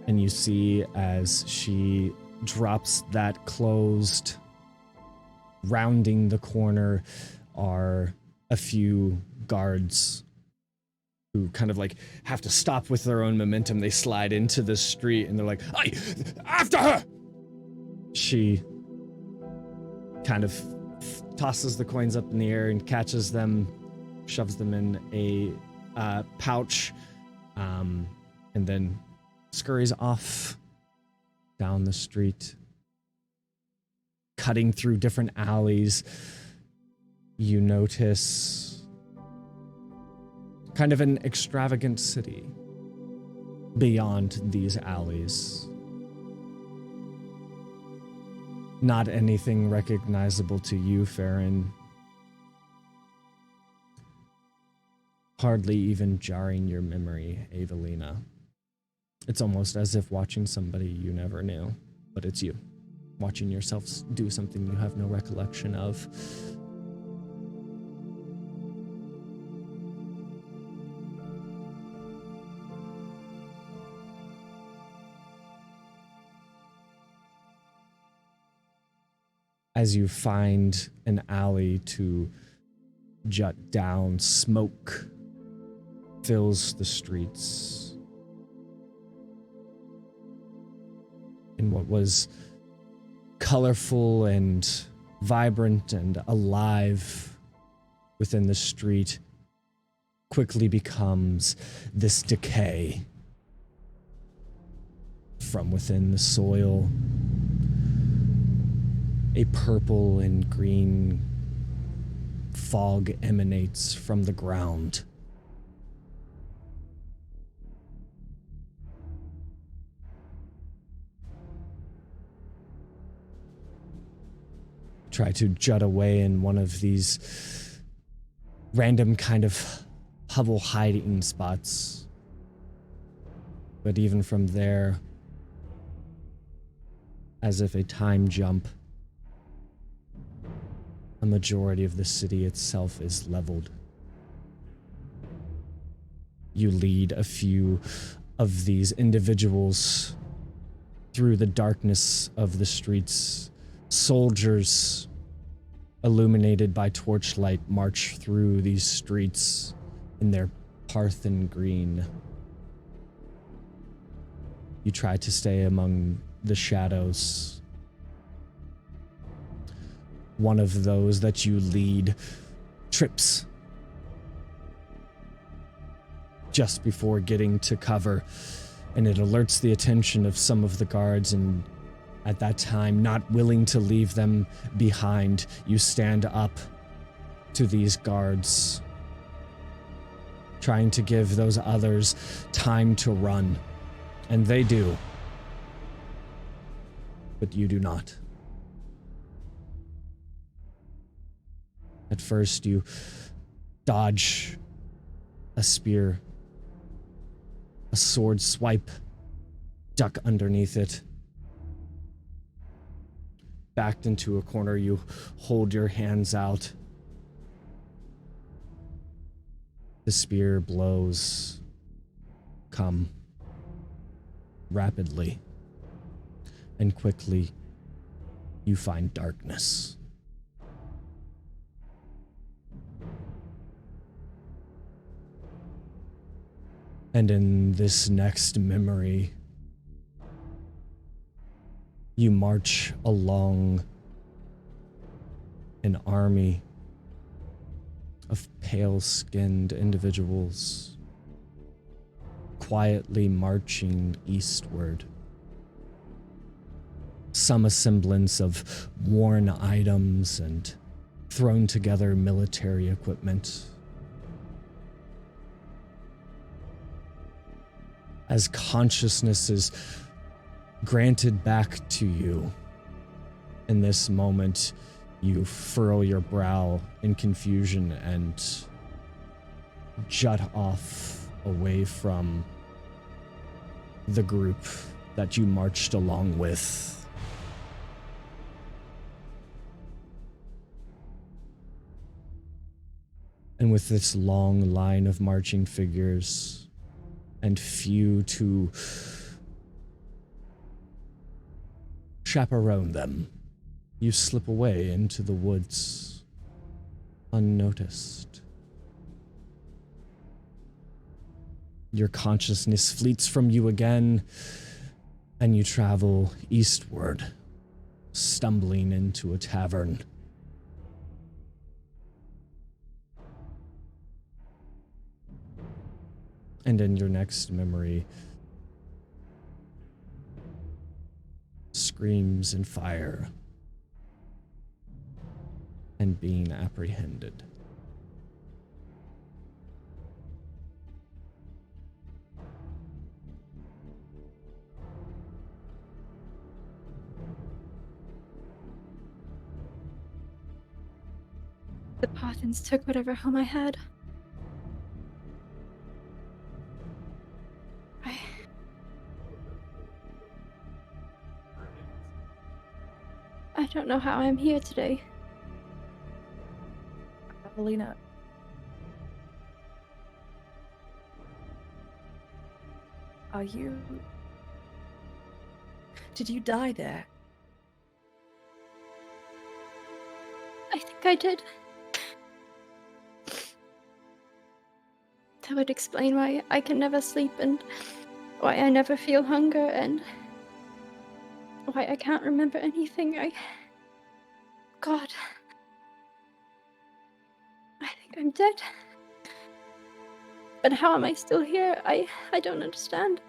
Speaker 6: And you see as she drops that closed, rounding the corner are a few guards who kind of like have to stop with their own momentum. They slide into the street and they're like, "Hey, after her!" She kind of tosses the coins up in the air and catches them, shoves them in a pouch, and then scurries off down the street, cutting through different alleys. You notice kind of an extravagant city beyond these alleys. Not anything recognizable to you, Farron. Hardly even jarring your memory, Evelina. It's almost as if watching somebody you never knew, but it's you. Watching yourself do something you have no recollection of. As you find an alley to jut down, smoke fills the streets. In what was colorful and vibrant and alive within the street quickly becomes this decay from within the soil. A purple and green fog emanates from the ground. Try to jut away in one of these random kind of hovel hiding spots. But even from there, as if a time jump, a majority of the city itself is leveled. You lead a few of these individuals through the darkness of the streets. Soldiers, illuminated by torchlight, march through these streets in their Parthen green. You try to stay among the shadows. One of those that you lead trips just before getting to cover, and it alerts the attention of some of the guards, and at that time, not willing to leave them behind, you stand up to these guards, trying to give those others time to run, and they do, but you do not. At first, you dodge a spear, a sword swipe, duck underneath it. Backed into a corner, you hold your hands out. The spear blows come rapidly, and quickly you find darkness.
Speaker 1: And in this next memory, you march along an army of pale-skinned individuals quietly marching eastward. Some a semblance of worn items and thrown together military equipment. As consciousness is granted back to you, in this moment, you furrow your brow in confusion and jut off away from the group that you marched along with. And with this long line of marching figures and few to chaperone them, you slip away into the woods unnoticed. Your consciousness fleets from you again, and you travel eastward, stumbling into a tavern. And in your next memory, screams and fire and being apprehended.
Speaker 2: The Pathans took whatever home I had. I don't know how I'm here today.
Speaker 5: Evelina. Are you... Did you die there?
Speaker 2: I think I did. That would explain why I can never sleep and why I never feel hunger and why I can't remember anything. God. I think I'm dead. But how am I still here? I don't understand.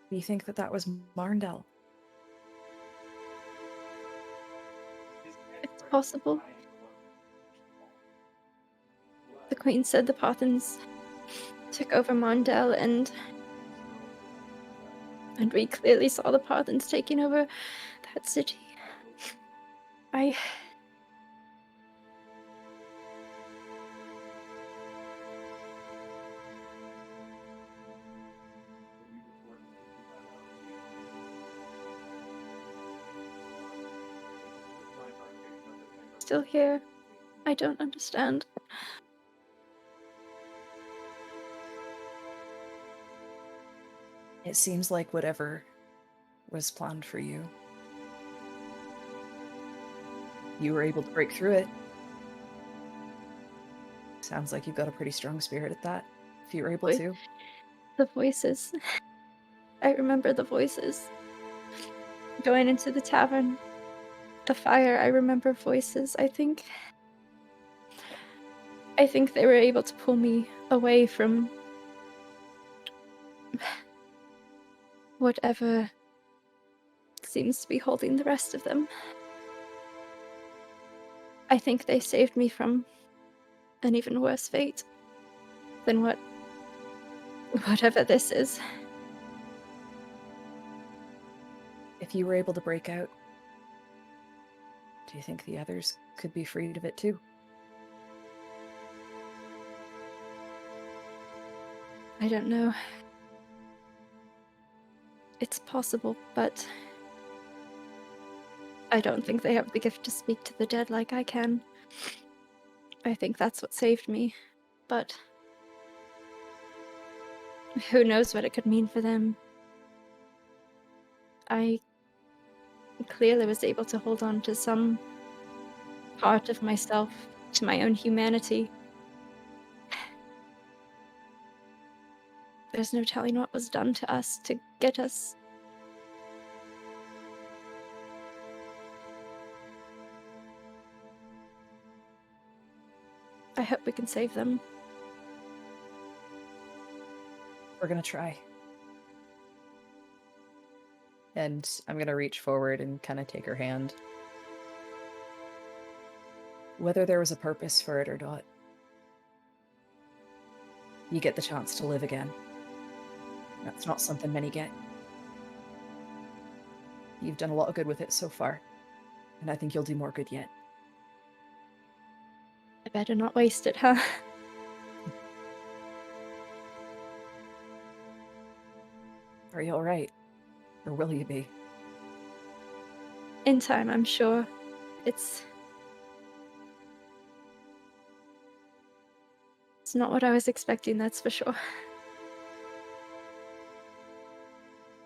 Speaker 5: Do you think that was Marndell?
Speaker 2: It's possible. The Queen said the Pathans took over Mondel, and we clearly saw the Pathans taking over that city. I still here. I don't understand.
Speaker 5: It seems like whatever was planned for you, you were able to break through it. Sounds like you've got a pretty strong spirit at that, if you were able to.
Speaker 2: The voices. I remember the voices. Going into the tavern. The fire, I remember voices. I think they were able to pull me away from whatever seems to be holding the rest of them. I think they saved me from an even worse fate than whatever this is.
Speaker 5: If you were able to break out, do you think the others could be freed of it too?
Speaker 2: I don't know. It's possible, but I don't think they have the gift to speak to the dead like I can. I think that's what saved me, but who knows what it could mean for them. I clearly was able to hold on to some part of myself, to my own humanity. There's no telling what was done to us to get us. I hope we can save them.
Speaker 5: We're gonna try. And I'm gonna reach forward and kind of take her hand. Whether there was a purpose for it or not, you get the chance to live again. That's not something many get. You've done a lot of good with it so far, and I think you'll do more good yet.
Speaker 2: I better not waste it, huh?
Speaker 5: Are you alright? Or will you be?
Speaker 2: In time, I'm sure. It's not what I was expecting, that's for sure.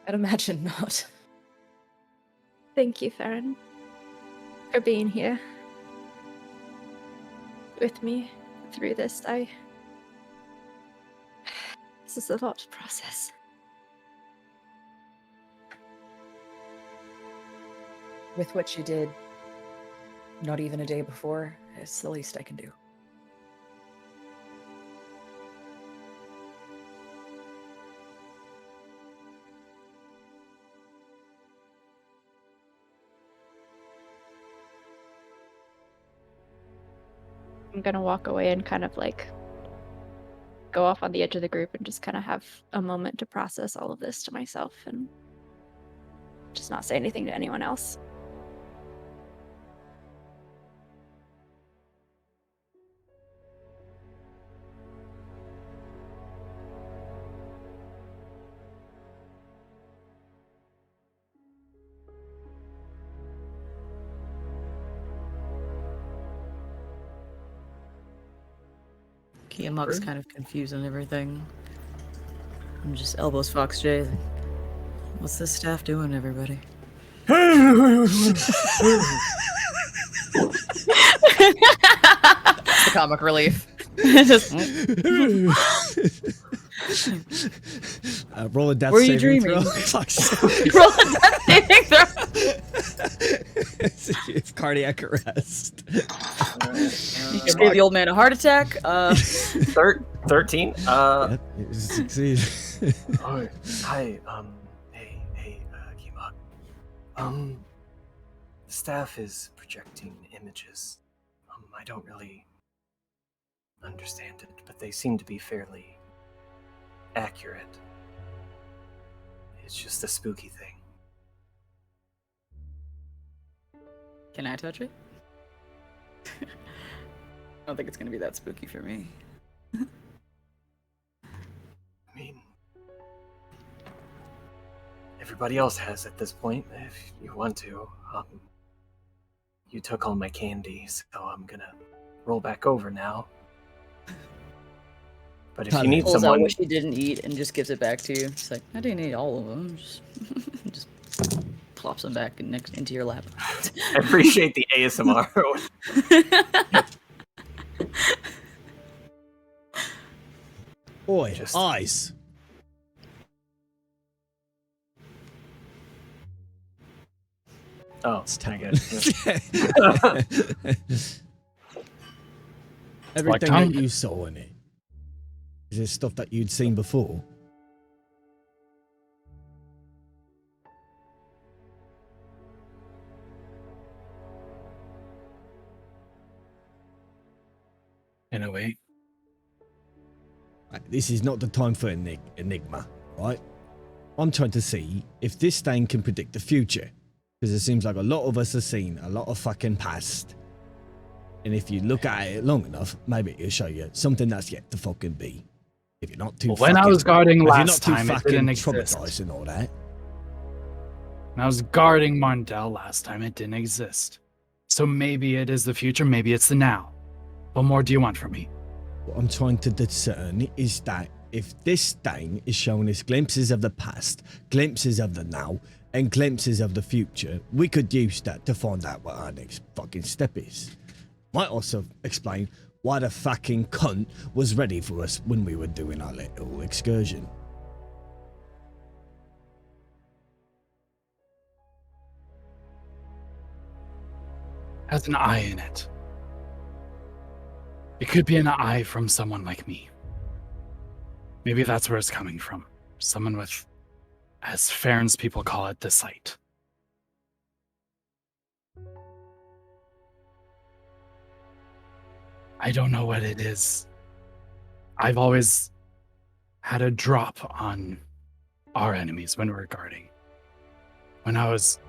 Speaker 5: I'd imagine not.
Speaker 2: Thank you, Farron, for being here with me through this. This is a lot to process.
Speaker 5: With what you did, not even a day before, it's the least I can do.
Speaker 2: I'm gonna walk away and kind of like go off on the edge of the group and just kind of have a moment to process all of this to myself and just not say anything to anyone else.
Speaker 3: Kiamok's kind of confused and everything. I'm just elbows Fox J. Like, what's this staff doing, everybody?
Speaker 5: It's the comic relief.
Speaker 3: Just,
Speaker 6: Roll a death
Speaker 3: Were you
Speaker 6: saving
Speaker 3: dreaming?
Speaker 6: throw.
Speaker 3: roll a death saving throw.
Speaker 6: It's cardiac arrest.
Speaker 3: You just gave the old man a heart attack.
Speaker 4: 13.
Speaker 6: Yep, it succeed.
Speaker 4: Oh, hi. Hey, Kimok. The staff is projecting images. I don't really understand it, but they seem to be fairly accurate. It's just a spooky thing.
Speaker 3: Can I touch it? I don't think it's gonna be that spooky for me.
Speaker 4: I mean, everybody else has at this point, if you want to. You took all my candy, so I'm gonna roll back over now. But if you need
Speaker 3: Pulls out
Speaker 4: someone,
Speaker 3: what she didn't eat and just gives it back to you. It's like, I didn't eat all of them. Just plops them back into your lap.
Speaker 4: I appreciate the ASMR.
Speaker 6: Oi,
Speaker 4: Just-
Speaker 6: eyes.
Speaker 4: Oh,
Speaker 6: It's
Speaker 4: I
Speaker 6: terrible.
Speaker 4: get it.
Speaker 6: Everything
Speaker 8: tongue.
Speaker 6: that you saw in it, is it stuff that you'd seen before?
Speaker 8: In a way.
Speaker 6: Right, this is not the time for enigma, right? I'm trying to see if this thing can predict the future. Because it seems like a lot of us have seen a lot of fucking past. And if you look at it long enough, maybe it'll show you something that's yet to fucking be. If you're not too
Speaker 8: When I was guarding
Speaker 6: if you're
Speaker 8: last
Speaker 6: not too
Speaker 8: time, it
Speaker 6: fucking
Speaker 8: didn't exist.
Speaker 6: traumatized and all that.
Speaker 8: When I was guarding Mondel last time, it didn't exist. So maybe it is the future, maybe it's the now. What more do you want from me?
Speaker 6: What I'm trying to discern is that if this thing is showing us glimpses of the past, glimpses of the now, and glimpses of the future, we could use that to find out what our next fucking step is. Might also explain why the fucking cunt was ready for us when we were doing our little excursion.
Speaker 8: Has an eye in it. It could be an eye from someone like me. Maybe that's where it's coming from. Someone with, as Farron's people call it, the sight. I don't know what it is. I've always had a drop on our enemies when we're guarding. When I was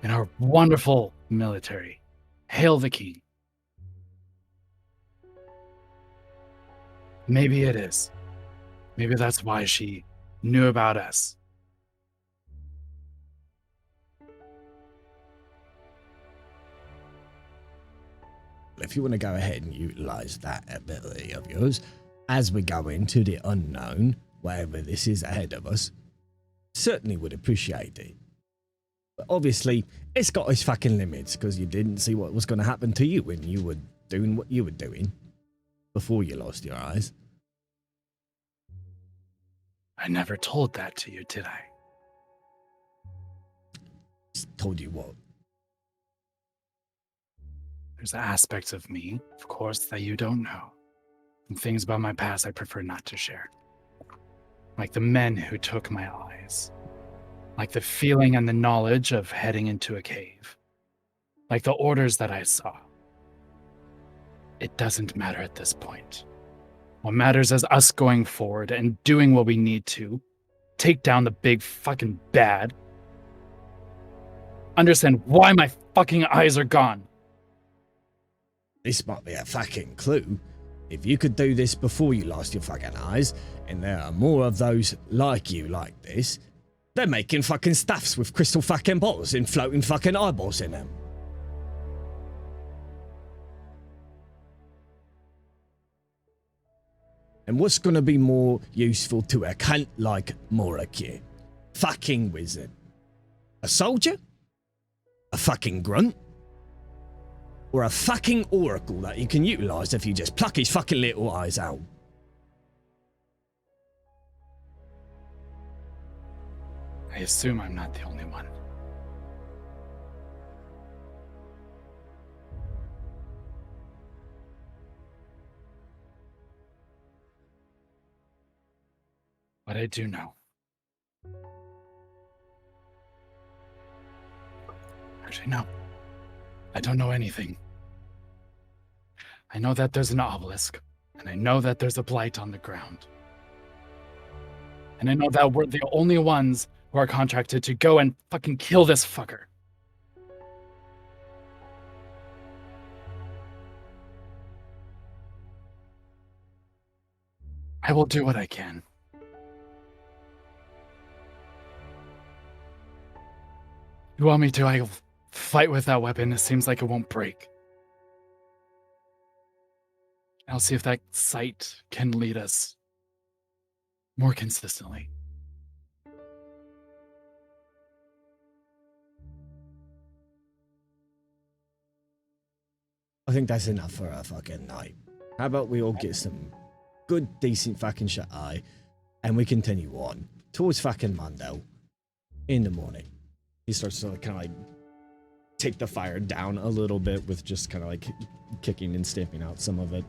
Speaker 8: in our wonderful military, hail the king. Maybe it is. Maybe that's why she knew about us.
Speaker 6: If you want to go ahead and utilize that ability of yours as we go into the unknown, wherever this is ahead of us, certainly would appreciate it. But obviously, it's got its fucking limits because you didn't see what was going to happen to you when you were doing what you were doing before you lost your eyes.
Speaker 8: I never told that to you, did I?
Speaker 6: Just told you what?
Speaker 8: There's aspects of me, of course, that you don't know. And things about my past I prefer not to share. Like the men who took my eyes. Like the feeling and the knowledge of heading into a cave. Like the orders that I saw. It doesn't matter at this point. What matters is us going forward and doing what we need to. Take down the big fucking bad. Understand why my fucking eyes are gone.
Speaker 6: This might be a fucking clue. If you could do this before you lost your fucking eyes, and there are more of those like you like this, they're making fucking stuffs with crystal fucking bottles and floating fucking eyeballs in them. And what's gonna be more useful to a cunt like Morakir? Fucking wizard. A soldier? A fucking grunt? Or a fucking oracle that you can utilise if you just pluck his fucking little eyes out?
Speaker 8: I assume I'm not the only one. But I do know. Actually, no. I don't know anything. I know that there's an obelisk, and I know that there's a blight on the ground. And I know that we're the only ones who are contracted to go and fucking kill this fucker. I will do what I can. You want me to? I'll fight with that weapon. It seems like it won't break. I'll see if that sight can lead us more consistently.
Speaker 6: I think that's enough for a fucking night. How about we all get some good, decent fucking shut-eye, and we continue on towards fucking Mondo in the morning. He starts to kind of like take the fire down a little bit with just kind of like kicking and stamping out some of it.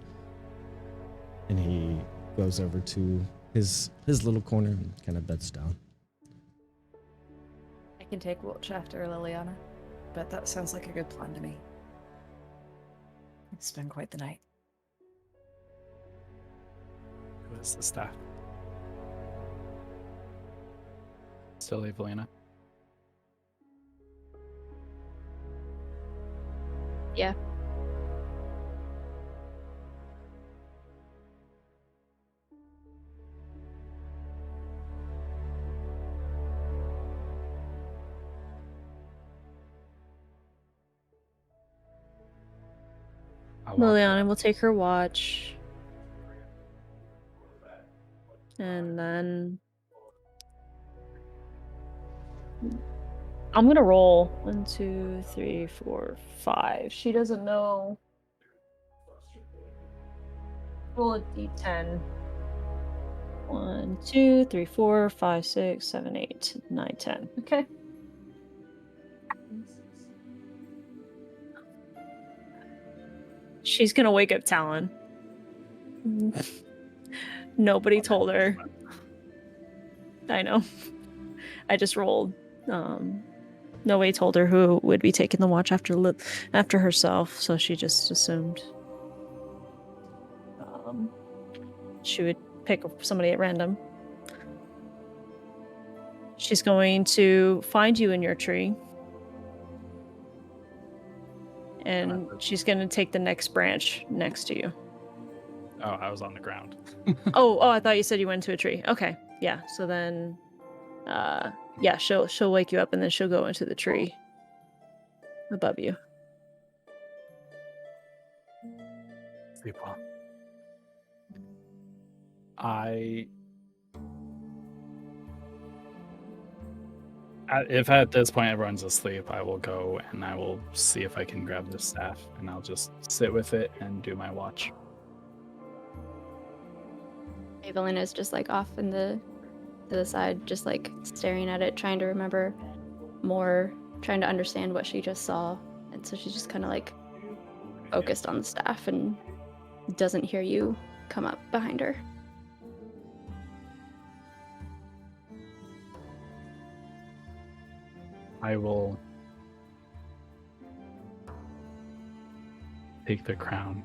Speaker 6: And he goes over to his little corner and kind of beds down.
Speaker 5: I can take watch after Liliana, but that sounds like a good plan to me. It's been quite the night.
Speaker 8: Who is the staff? Still Evelina?
Speaker 2: Yeah.
Speaker 7: Liliana will take her watch. And then I'm gonna roll 1, 2, 3, 4, 5. She doesn't know. Roll a d10. 1, 2, 3, 4, 5, 6, 7, 8, 9, 10. Okay. She's gonna wake up Talon. Nobody told her. I know. I just rolled. Nobody told her who would be taking the watch after herself, so she just assumed she would pick somebody at random. She's going to find you in your tree, and she's going to take the next branch next to you.
Speaker 8: Oh, I was on the ground.
Speaker 7: Oh, I thought you said you went to a tree. Okay, yeah. So then, yeah, she'll wake you up, and then she'll go into the tree above you.
Speaker 8: Sleep well. If at this point everyone's asleep, I will go and I will see if I can grab the staff, and I'll just sit with it and do my watch.
Speaker 2: Evelyn is just like off to the side, just like staring at it, trying to remember more, trying to understand what she just saw. And so she's just kind of like focused on the staff and doesn't hear you come up behind her.
Speaker 8: I will take the crown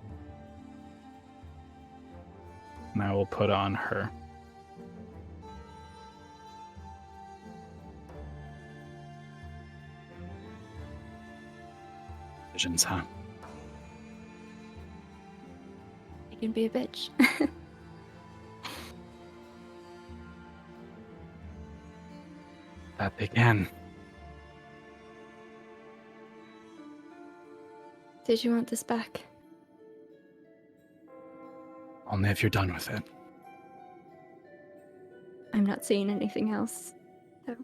Speaker 8: and I will put on her. Visions, huh?
Speaker 2: You can be a bitch.
Speaker 8: That they can.
Speaker 2: Did you want this back?
Speaker 8: Only if you're done with it.
Speaker 2: I'm not seeing anything else. So,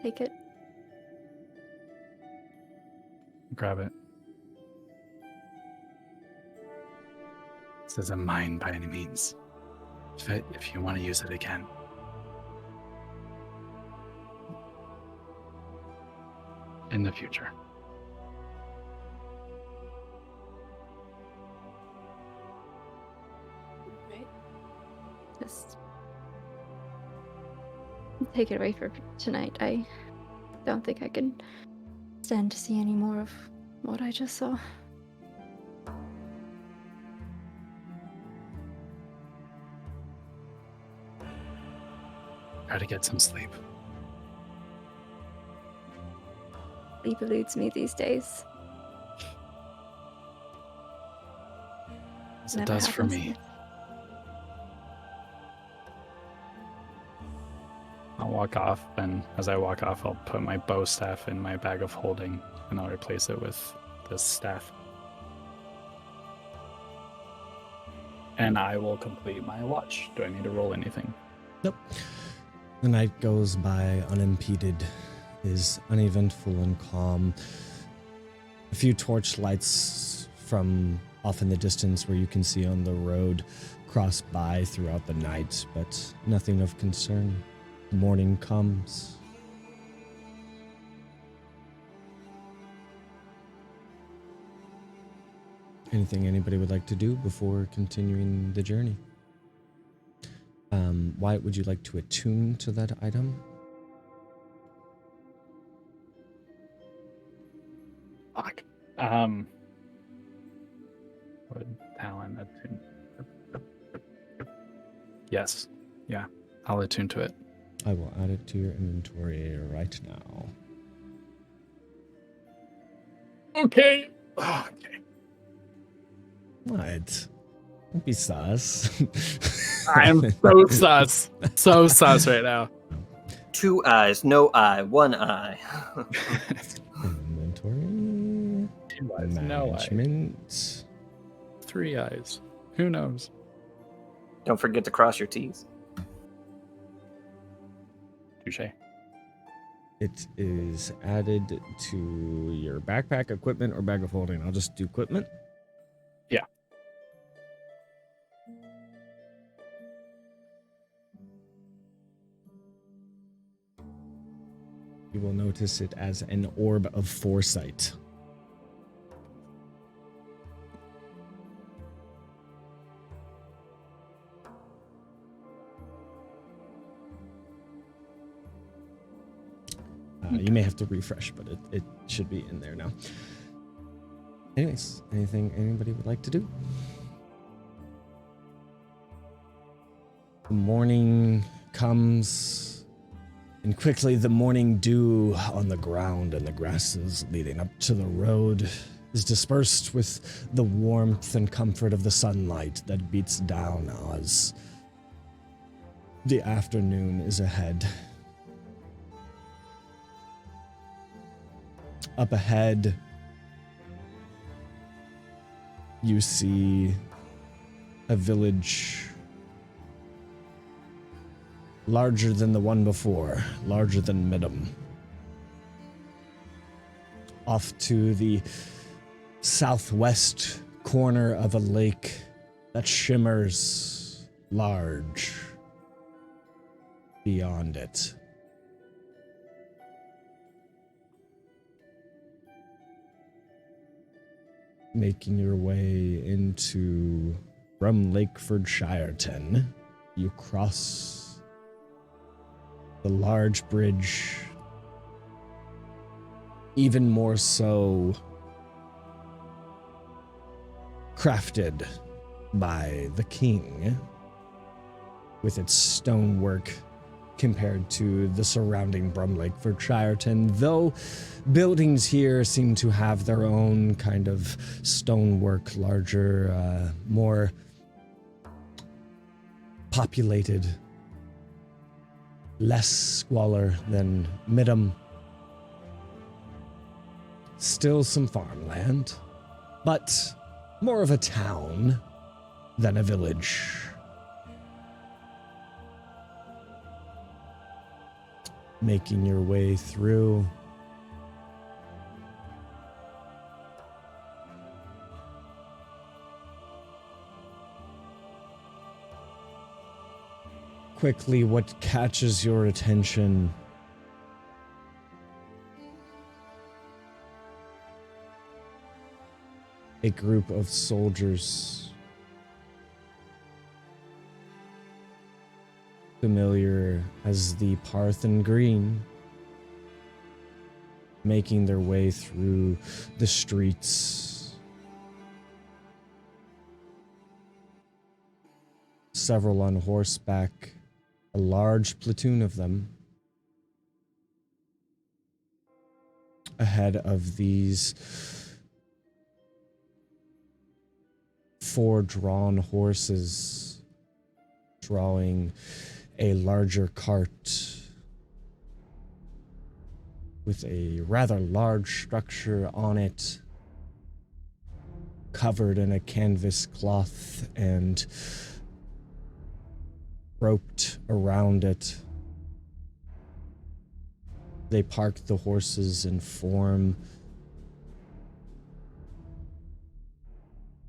Speaker 2: take it.
Speaker 8: Grab it. This isn't mine by any means. If you want to use it again. In the future.
Speaker 2: Right. Just take it away for tonight. I don't think I can stand to see any more of what I just saw.
Speaker 8: Try to get some sleep.
Speaker 2: Sleep eludes me these days.
Speaker 8: As it
Speaker 2: Never
Speaker 8: does for
Speaker 2: happens
Speaker 8: me.
Speaker 2: to me.
Speaker 8: I'll walk off, and as I walk off, I'll put my bow staff in my bag of holding, and I'll replace it with this staff. And I will complete my watch. Do I need to roll anything?
Speaker 6: Nope. The night goes by unimpeded, is uneventful and calm. A few torch lights from off in the distance where you can see on the road cross by throughout the night, but nothing of concern. The morning comes. Anything anybody would like to do before continuing the journey? Wyatt, would you like to attune to that item?
Speaker 8: Fuck. Would Talon attune? Yes. Yeah. I'll attune to it.
Speaker 6: I will add it to your inventory right now.
Speaker 8: Okay. Okay.
Speaker 6: What? Don't be sus.
Speaker 8: I'm so sus. So sus right now.
Speaker 4: 2 eyes, no eye, 1 eye.
Speaker 6: Inventory.
Speaker 8: 2 eyes, no eye.
Speaker 6: Management.
Speaker 8: 3 eyes. Who knows?
Speaker 4: Don't forget to cross your T's.
Speaker 8: Touche.
Speaker 1: It is added to your backpack, equipment, or bag of holding. I'll just do equipment.
Speaker 8: Yeah.
Speaker 1: You will notice it as an orb of foresight. You may have to refresh, but it should be in there now. Anyways, anything anybody would like to do? The morning comes, and quickly the morning dew on the ground and the grasses leading up to the road is dispersed with the warmth and comfort of the sunlight that beats down as the afternoon is ahead. Up ahead, you see a village larger than the one before, larger than Midham. Off to the southwest corner of a lake that shimmers large beyond it. Making your way into from Lakeford Shireton, you cross the large bridge, even more so crafted by the king, with its stonework compared to the surrounding Lakeford Shireton, though buildings here seem to have their own kind of stonework, larger, more populated, less squalor than Midham. Still some farmland, but more of a town than a village. Making your way through. Quickly, what catches your attention a group of soldiers familiar as the Parthen Green, making their way through the streets. Several on horseback, a large platoon of them. Ahead of these 4 drawn horses, drawing a larger cart with a rather large structure on it, covered in a canvas cloth and roped around it. They park the horses and form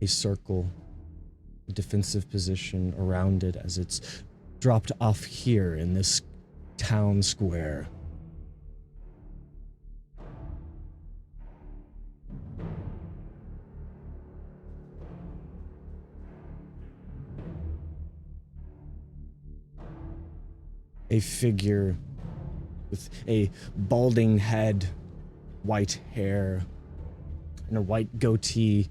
Speaker 1: a circle, a defensive position around it as it's dropped off here in this town square. A figure with a balding head, white hair, and a white goatee.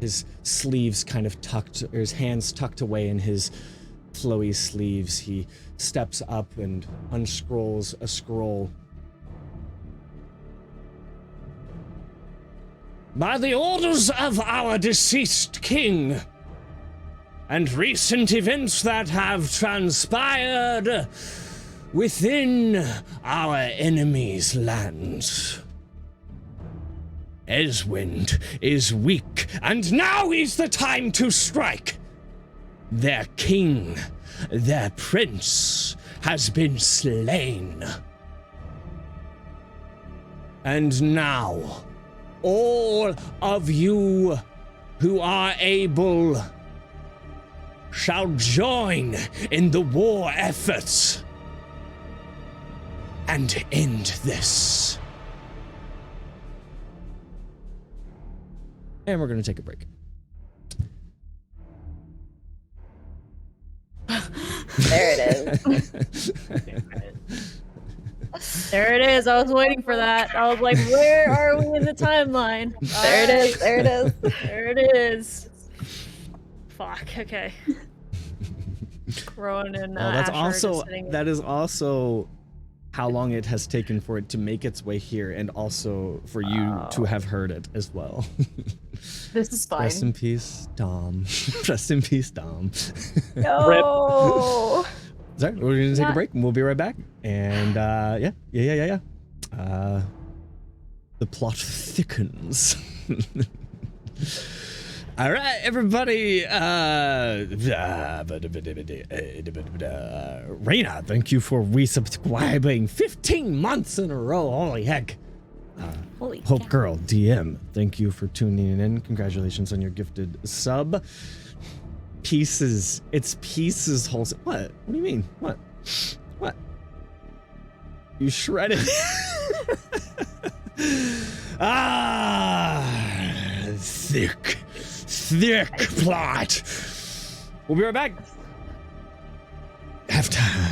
Speaker 1: His sleeves kind of tucked, or his hands tucked away in his flowy sleeves. He steps up and unscrolls a scroll. By the orders of our deceased king, and recent events that have transpired within our enemies' lands, Eswind is weak, and now is the time to strike. Their king, their prince,
Speaker 6: has been slain. And now, all of you who are able shall join in the war efforts and end this.
Speaker 1: And we're going to take a break.
Speaker 5: There it is.
Speaker 7: There it is. I was waiting for that. I was like, where are we in the timeline?
Speaker 5: There it is. There it is.
Speaker 7: There it is. Fuck. Okay. Rowan and
Speaker 1: That's
Speaker 7: Asher are just
Speaker 1: also
Speaker 7: sitting-
Speaker 1: that is also how long it has taken for it to make its way here, and also for you to have heard it as well.
Speaker 5: This is fine.
Speaker 1: Rest in peace, Dom. Rest in peace, Dom.
Speaker 7: No.
Speaker 1: Sorry, we're gonna take a break and we'll be right back. And yeah. The plot thickens. All right, everybody. Raina, thank you for resubscribing 15 months in a row. Holy heck.
Speaker 2: Holy
Speaker 1: Hope
Speaker 2: cow.
Speaker 1: Girl DM, thank you for tuning in. Congratulations on your gifted sub. Pieces. It's Pieces wholesale. What? What do you mean? What? What? You shredded. Thick plot. We'll be right back. Halftime.